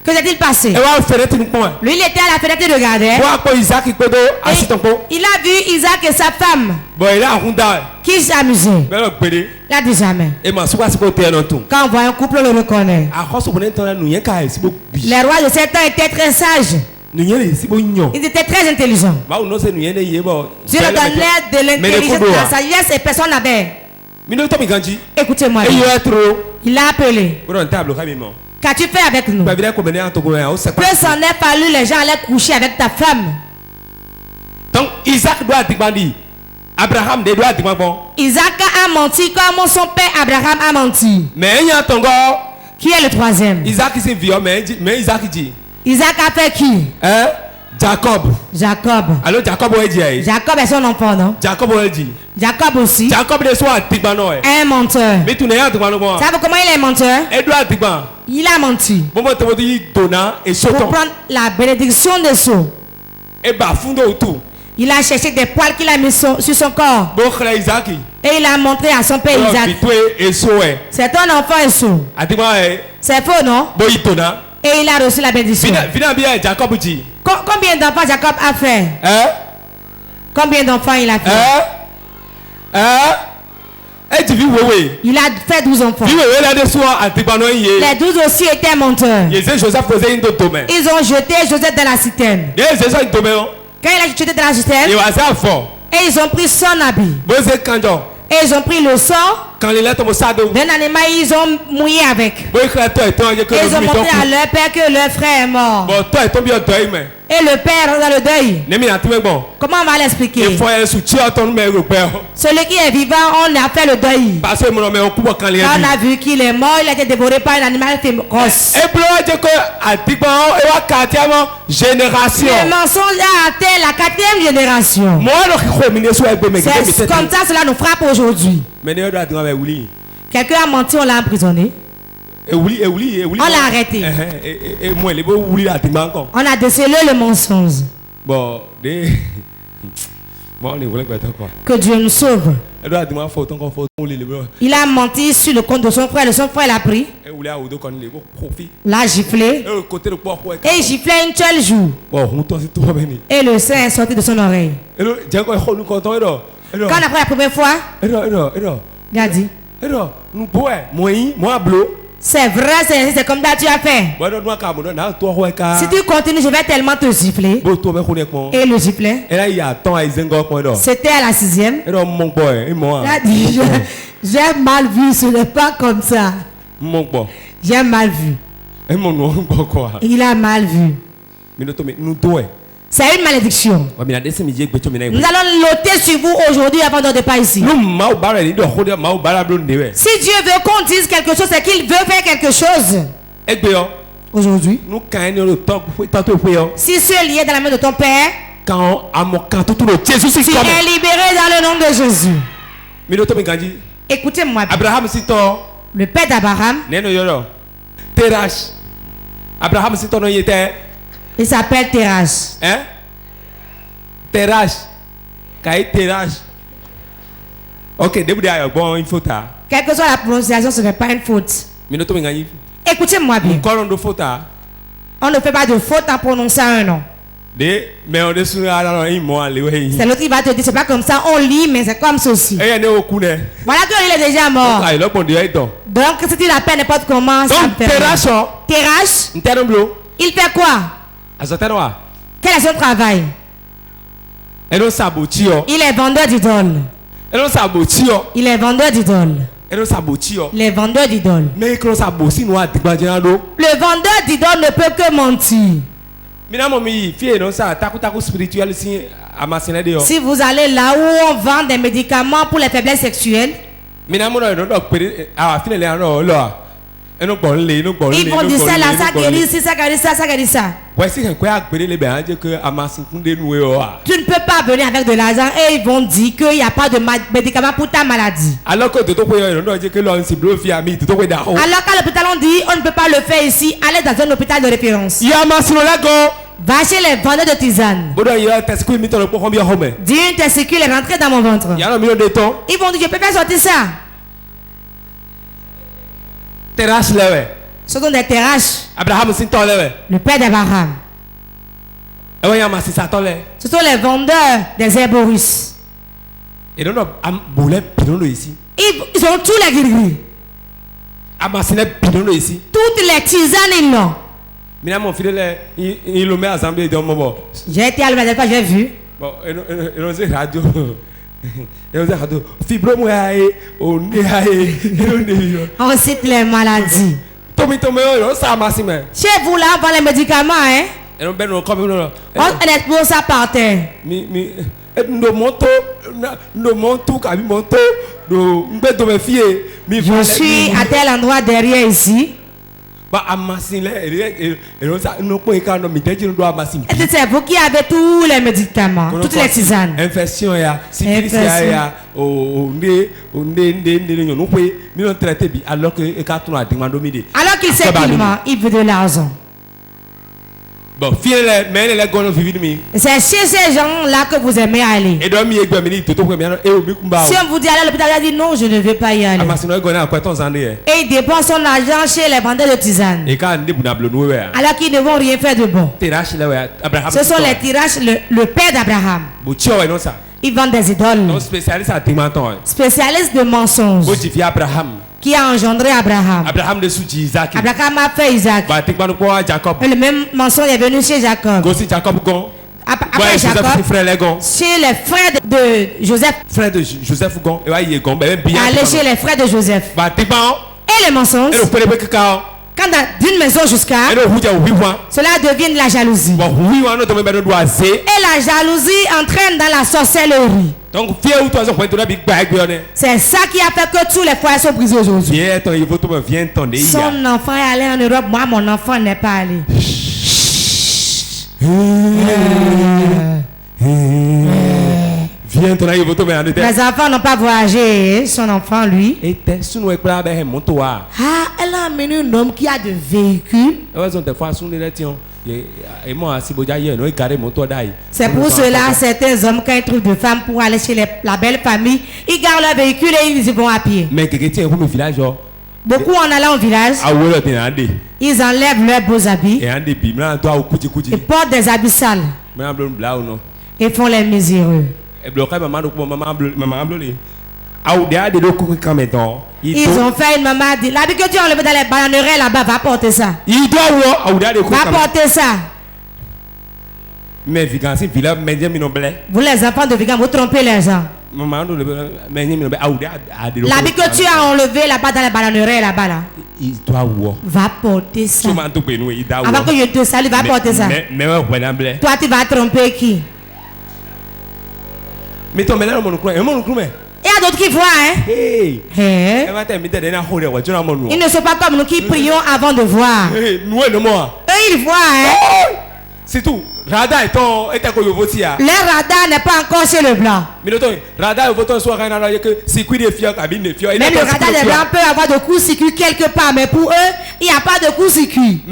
que s'est-il passé? Lui, il était à la fenêtre de regarder. Il a vu Isaac et sa femme qui s'amusaient. Il a dit jamais. Quand on voit un couple, on le reconnaît. Les rois de 7 ans étaient très sages. Ils étaient très intelligents. Dieu leur donnait de l'intelligence, de la sagesse et personne n'avait. Écoutez-moi. Il a appelé. Qu'as-tu fait avec nous? Peu s'en est fallu, les gens allaient coucher avec ta femme. Donc Isaac doit demander. Abraham doit demander. Isaac a menti comme son père Abraham a menti. Mais il y a ton gars. Qui est le troisième? Isaac c'est vieux, mais Isaac dit. Isaac a fait qui? Jacob. Jacob. Alors Jacob a dit. Jacob est son enfant, non? Jacob a dit. Jacob aussi. Jacob est un menteur. Mais tu n'es pas demandé. Savez comment il est menteur? Il a menti. Pour prendre la bénédiction des sceaux. Il a cherché des poils qu'il a mis sur son corps. Et il a montré à son père Isaac. C'est ton enfant Esau. C'est faux, non? Et il a reçu la bénédiction. Combien d'enfants Jacob a fait? Combien d'enfants il a fait? Il a fait 12 enfants. Les 12 aussi étaient menteurs. Ils ont jeté Joseph dans la citerne. Quand il a jeté dans la citerne, et ils ont pris son habit. Et ils ont pris le sang d'un animal, ils ont mouillé avec. Et ils ont montré à leur père que leur frère est mort. Et le père dans le deuil. Comment on va l'expliquer? Celui qui est vivant, on a fait le deuil. On a vu qu'il est mort, il a été dévoré par un animal féroce. Le mensonge a atteint la 4e génération. C'est comme ça cela nous frappe aujourd'hui. Quelqu'un a menti, on l'a emprisonné. On l'a arrêté. On a décelé le mensonge. Que Dieu nous sauve. Il a menti sur le compte de son frère. Son frère l'a pris. L'a giflé. Et il giflait une seule joue. Et le sang est sorti de son oreille. Quand on a pris la première fois, il a dit, c'est vrai, c'est comme ça que tu as fait. Si tu continues, je vais tellement te gifler. Et le giflet, c'était à la 6e. Il a dit, j'ai mal vu, ce n'est pas comme ça. J'ai mal vu. Il a mal vu. C'est une malédiction. Nous allons l'ôter sur vous aujourd'hui avant de départ ici. Si Dieu veut qu'on dise quelque chose, c'est qu'il veut faire quelque chose. Aujourd'hui, si ce lien est dans la main de ton Père, tu es libéré dans le nom de Jésus. Écoutez-moi bien. Le père d'Abraham, il s'appelle Terach. Terach. Ok, quelle que soit la prononciation, ce n'est pas une faute. Écoutez-moi bien. On ne fait pas de faute en prononçant un nom. C'est l'autre qui va te dire, c'est pas comme ça, on lit, mais c'est comme ceci. Voilà qu'il est déjà mort. Donc, si tu l'appelles n'importe comment, ça me fait. Terach, il fait quoi? Quel est son travail? Il est vendeur d'idoles. Il est vendeur d'idoles. Les vendeurs d'idoles. Le vendeur d'idoles ne peut que mentir. Si vous allez là où on vend des médicaments pour les faiblesses sexuelles, Ils vont dire ça là, ça guérit, ça guérit ça, ça guérit ça. Tu ne peux pas venir avec de l'argent et ils vont dire qu'il n'y a pas de médicament pour ta maladie. Alors qu'à l'hôpital on dit on ne peut pas le faire ici, allez dans un hôpital de référence. Va chez les vendeurs de tisane. Dis une testicule est rentrée dans mon ventre. Ils vont dire je peux pas sortir ça. Ce sont des terraches. Le père d'Abraham. Ce sont les vendeurs des herboristes. Ils ont tous les gris-gris. Toutes les tisanes ils l'ont. J'ai été à l'hôpital, j'ai vu. On cite les maladies. Chez vous là, on prend les médicaments, hein? On expose ça par terre. Je suis à tel endroit derrière ici. C'est vous qui avez tous les médicaments, toutes les tisanes. Infection. Alors qu'il sait qu'il ment, il veut de l'argent. C'est chez ces gens-là que vous aimez aller. Si on vous dit aller à l'hôpital, il dit non, je ne vais pas y aller. Et il dépense son argent chez les vendeurs de tisanes. Alors qu'ils ne vont rien faire de bon. Ce sont les tirages, le père d'Abraham. Ils vendent des idoles. Spécialistes de mensonges. Qui a engendré Abraham. Abraham a fait Isaac. Et le même mensonge est venu chez Jacob. Après Jacob, chez les frères de Joseph. Allez chez les frères de Joseph. Et les mensonges. Quand d'une maison jusqu'à, cela devient la jalousie. Et la jalousie entraîne dans la sorcellerie. C'est ça qui a fait que tous les foyers sont brisés aujourd'hui. Son enfant est allé en Europe, moi mon enfant n'est pas allé. Les enfants n'ont pas voyagé, son enfant lui. Elle a amené un homme qui a de véhicules. C'est pour cela certains hommes quand ils trouvent de femmes pour aller chez la belle famille, ils gardent leur véhicule et ils vont à pied. Beaucoup en allant au village, ils enlèvent leurs beaux habits et portent des habits sales et font les miséreux. Ils ont fait une maman dit l'habit que tu as enlevé dans les bananeraies là-bas, va porter ça. Va porter ça. Vous les enfants de Vigan, vous trompez les gens. L'habit que tu as enlevé là-bas dans les bananeraies là-bas là. Va porter ça. Avant que je te salue, va porter ça. Toi tu vas tromper qui? Il y a d'autres qui voient, hein? Ils ne sont pas comme nous qui prions avant de voir. Eux, ils voient, hein? C'est tout. Les radars n'est pas encore chez le blanc. Même le radar des blancs peut avoir de court-circuit quelque part, mais pour eux, il n'y a pas de court-circuit.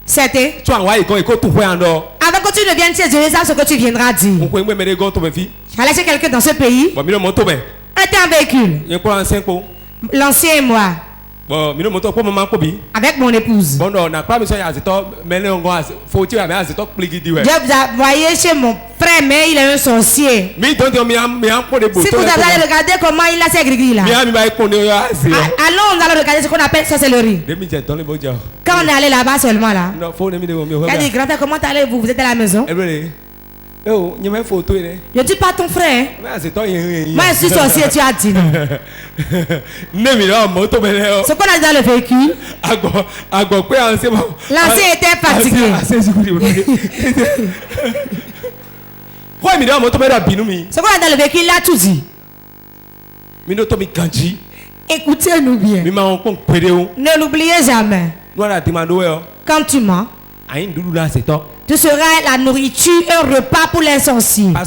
C'était. Avant que tu ne viennes chez Dieu, c'est ce que tu viendras dire. J'allais chez quelqu'un dans ce pays. On était en véhicule. L'ancien et moi. Avec mon épouse. Je voyais chez mon frère, mais il est un sorcier. Si vous avez regardé comment il a ses gris là. Allons, on va regarder ce qu'on appelle sorcellerie. Quand on est allé là-bas seulement là. Il a dit, grand-père, comment allez-vous? Vous êtes à la maison? Je dis pas ton frère. Moi je suis sorcier, tu as dit non. Ce qu'on a dit dans le véhicule. L'ancien était fatigué. Ce qu'on a dit dans le véhicule, il a tout dit. Écoutez-nous bien. Ne l'oubliez jamais. Quand tu mens, tu seras la nourriture et un repas pour l'insensible.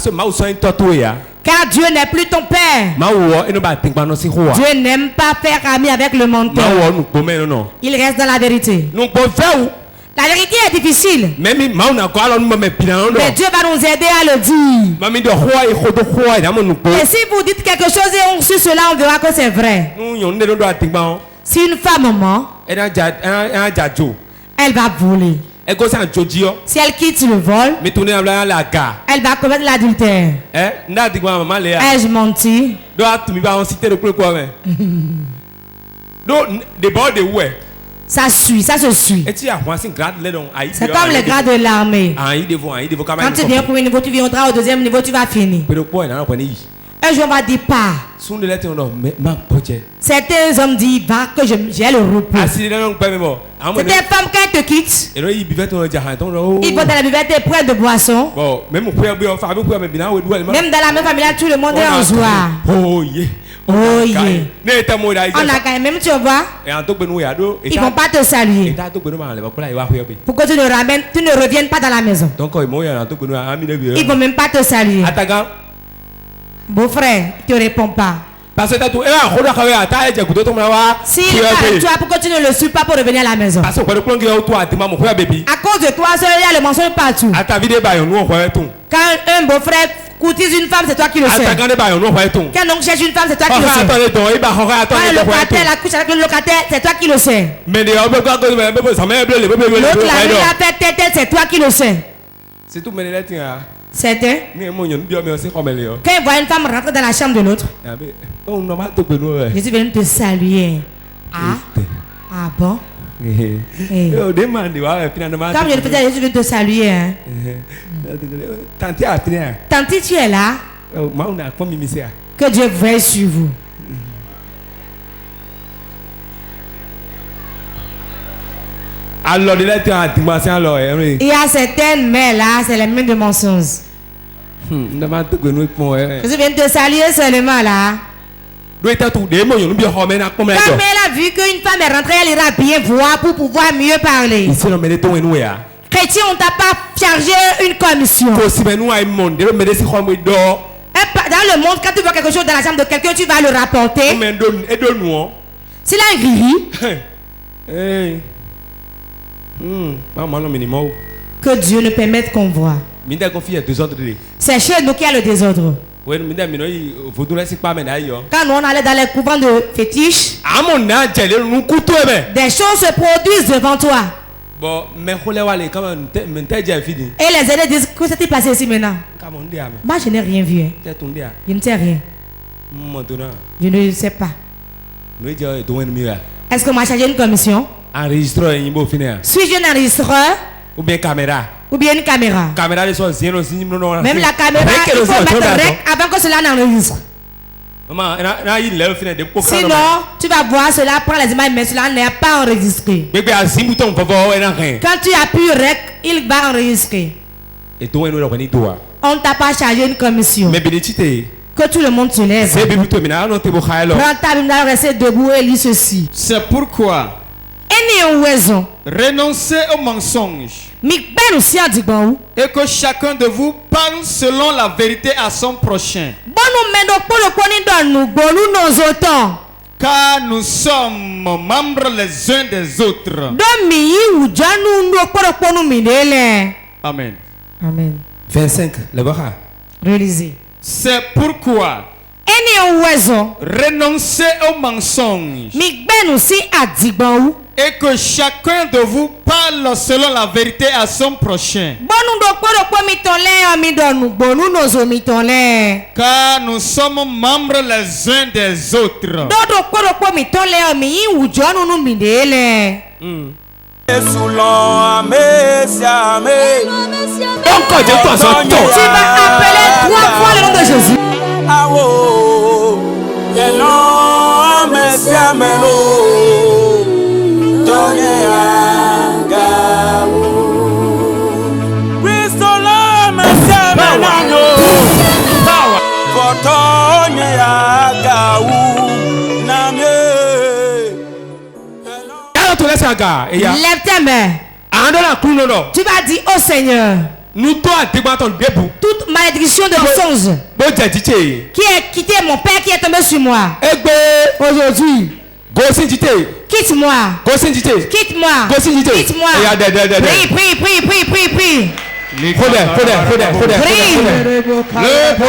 Car Dieu n'est plus ton père. Dieu n'aime pas faire ami avec le menteur. Il reste dans la vérité. La vérité est difficile. Mais Dieu va nous aider à le dire. Et si vous dites quelque chose et on suit cela, on verra que c'est vrai. Si une femme ment, elle va voler. Si elle quitte le vol, elle va commettre l'adultère. Ai-je menti? Ça suit, ça se suit. C'est comme les grades de l'armée. Quand tu viens au premier niveau, tu viendras au deuxième niveau, tu vas finir. Un jour on va dire pas. Certains hommes disent va que j'ai le repos. Certaines femmes quand elles te quittent, ils vont dans la buvette et prennent de boissons. Même dans la même famille, tout le monde est en joie. Oh yeah. Oh yeah. On a gagné, même tu vois. Ils vont pas te saluer. Pour que tu ne reviennes pas dans la maison. Ils vont même pas te saluer. Beau-frère, il ne te répond pas. S'il parle de toi pour que tu ne le suis pas pour revenir à la maison. À cause de toi, il y a le mensonge partout. Quand un beau-frère courtise une femme, c'est toi qui le sais. Quand un oncle cherche une femme, c'est toi qui le sais. Quand le locataire la couche avec le locataire, c'est toi qui le sais. L'autre la nuit a fait tête, c'est toi qui le sais. C'est tout. Certains, quand ils voient une femme rentrer dans la chambre de l'autre, je suis venu te saluer. Ah bon? Comme je le faisais, je suis venu te saluer. Hein? Tanti, tu es là? Que Dieu veille sur vous. Il y a certaines mères là, c'est les mains de mensonges. Je suis venu te saluer seulement là. Quand elle a vu qu'une femme est rentrée, elle ira bien voir pour pouvoir mieux parler. Chrétien, on t'a pas chargé une commission. Dans le monde, quand tu vois quelque chose dans la chambre de quelqu'un, tu vas le rapporter. S'il a un grille, que Dieu ne permette qu'on voit. C'est chez nous qu'il y a le désordre. Quand nous on allait dans les couvents de fétiches, des choses se produisent devant toi. Et les aides disent que s'est-il passé ici maintenant? Moi je n'ai rien vu. Hein. Je ne sais rien. Je ne sais pas. Est-ce qu'on m'a chargé une commission? Suis-je un enregistreur? Ou bien caméra? Ou bien une caméra? Même la caméra, il faut mettre rec avant que cela n'enregistre. Sinon, tu vas voir cela, prends les images, mais cela n'est pas enregistré. Quand tu appuies rec, il va enregistrer. On ne t'a pas chargé une commission. Que tout le monde se lève. Prends ta Bible, reste debout et lis ceci. C'est pourquoi renoncez au mensonge et que chacun de vous parle selon la vérité à son prochain. Car nous sommes membres les uns des autres. Amen. Amen. 25. Relisez. C'est pourquoi renoncez au mensonge et que chacun de vous parle selon la vérité à son prochain. Car nous sommes membres les uns des autres. Tu vas appeler 3 fois le nom de Jésus. Power. Lève tes mains. Tu vas dire au Seigneur. Toute malédiction de mensonge qui est quitté mon père, qui est tombé sur moi. Aujourd'hui. Quitte-moi. Quitte-moi. Quitte-moi. Prie. Le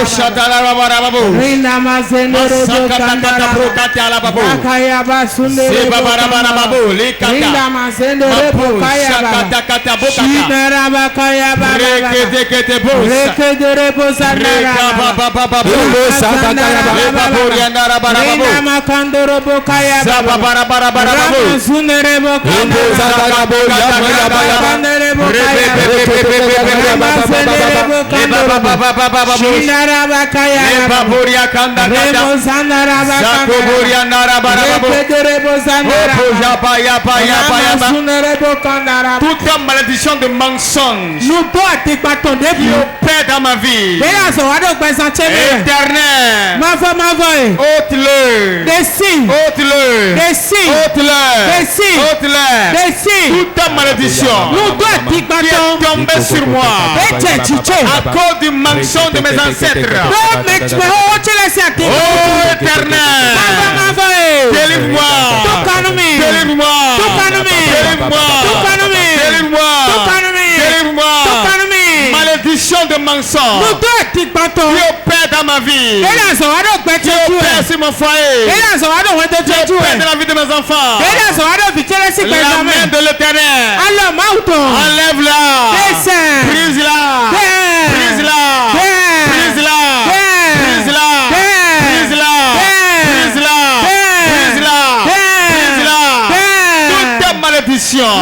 toute malédiction de mensonge qui opère dans ma vie éternel, ôte-le, toute malédiction qui est tombée sur moi à cause du mensonge de mes ancêtres. Oh éternel, délivre-moi, malédiction de mensonge qui opère dans ma vie, qui opère sur mon foyer, qui opère dans la vie de mes enfants. La main de l'Éternel, enlève-la, brise-la, brise-la, brise-la, brise-la, brise-la, brise-la, brise-la, brise-la. Toute malédiction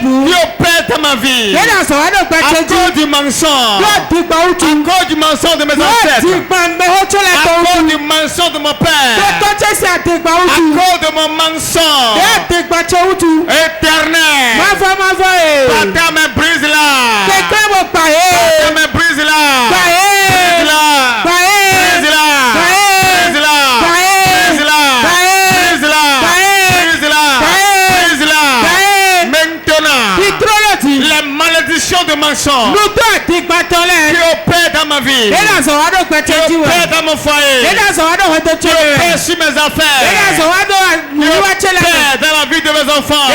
qui opère dans ma vie à cause du mensonge, à cause du mensonge de mes ancêtres, à cause du mensonge de mon père, à cause de mon mensonge éternel, Papa me brise-la, Papa me brise-la, brise-la, brise-la, brise-la, brise-la, brise-la, brise-la, maintenant les malédictions de mensonge qui opèrent dans ma vie, qui opèrent dans mon foyer, qui opèrent sur mes affaires, qui opèrent dans la vie de mes enfants,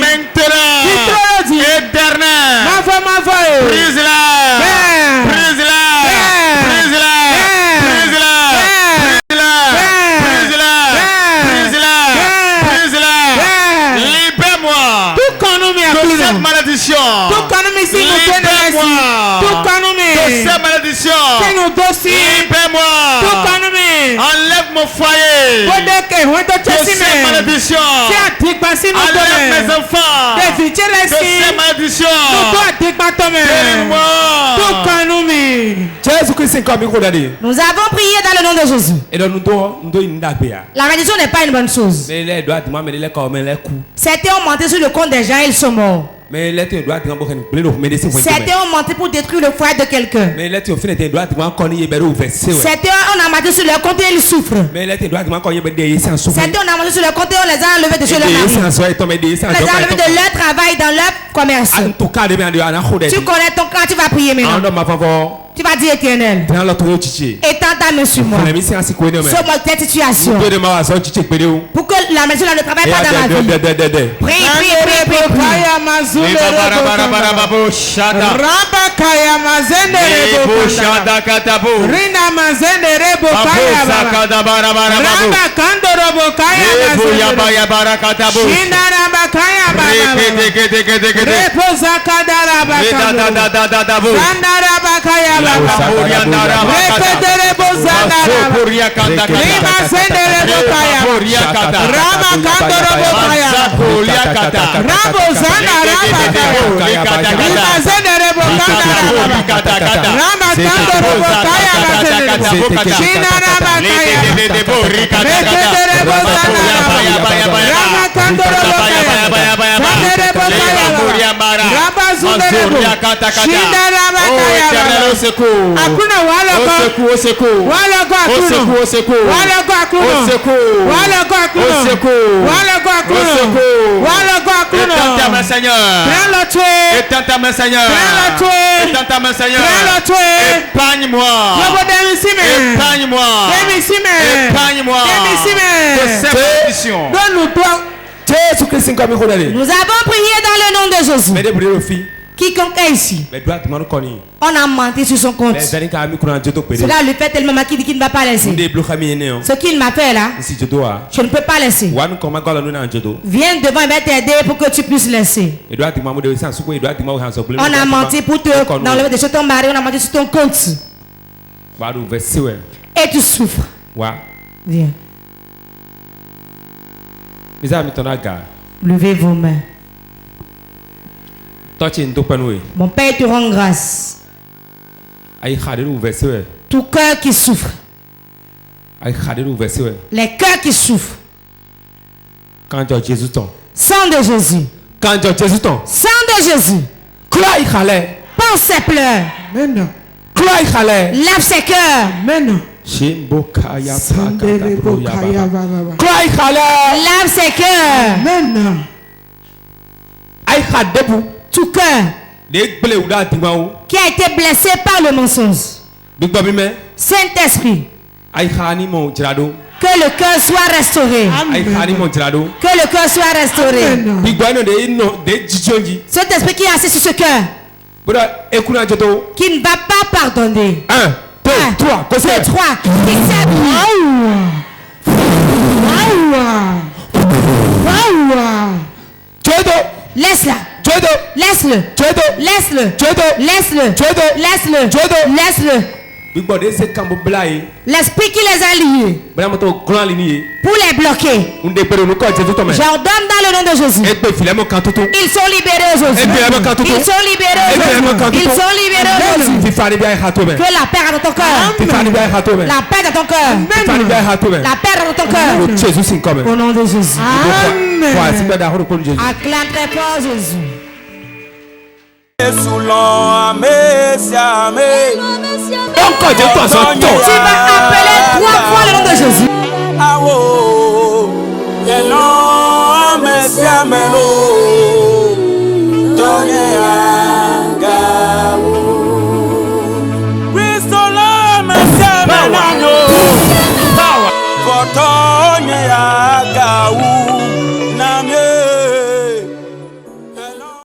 maintenant, éternel, brise-la, brise-la, brise-la, brise-la, brise-la, brise-la, brise-la, libère-moi de cette malédiction, libère-moi de cette malédiction, libère-moi, enlève mon foyer de cette malédiction, enlève mes enfants de cette malédiction, délivre-moi. Nous avons prié dans le nom de Jésus. La malédiction n'est pas une bonne chose. Certains ont menti sur le compte des gens et ils sont morts. Certains ont menti pour détruire le foyer de quelqu'un. Certains on a menti sur leur compte et ils souffrent. Certains on a menti sur leur compte et on les a enlevés de chez leur mari. On les a enlevés de leur travail, dans leur commerce. Tu connais ton camp, tu vas prier maintenant. Tu vas dire Éternel, étends ta main sur moi, sur cette situation, pour que la maison ne travaille pas dans ma vie. Prie. Au secours. Éteins ta main, Seigneur. Éteins ta main, Seigneur. Éteins ta main, Seigneur. Épargne-moi. Épargne-moi. Épargne-moi. De cette malédiction. Nous avons prié dans le nom de Jésus. Quiconque est ici, on a menti sur son compte. Cela lui fait tellement mal qu'il dit qu'il ne va pas laisser. Ce qu'il m'a fait là, je ne peux pas laisser. Viens devant, il va t'aider pour que tu puisses laisser. On a menti pour te dans le de ton mari, on a menti sur ton compte. Et tu souffres. Viens. Levez vos mains. Mon Père te rend grâce. Tout cœur qui souffre. Les cœurs qui souffrent. Sang de Jésus. Sang de Jésus. Pense ses pleurs. Lave ses cœurs. Lave ses cœurs. Tout cœur qui a été blessé par le mensonge. Saint-Esprit, que le cœur soit restauré. Que le cœur soit restauré. Saint-Esprit qui est assis sur ce cœur, qui ne va pas pardonner. 1, 2, 3, 3. Laisse-la. Laisse-le. Laisse-le. Laisse-le. Laisse-le. Laisse-le. L'esprit qui les a liés pour les bloquer, j'ordonne dans le nom de Jésus. Ils sont libérés aujourd'hui. Ils sont libérés aujourd'hui. Ils sont libérés aujourd'hui. Que la paix dans ton cœur. La paix dans ton cœur. La paix dans ton cœur. Au nom de Jésus. Acclame très fort Jésus. Tu vas appeler 3 fois le nom de Jésus. Power.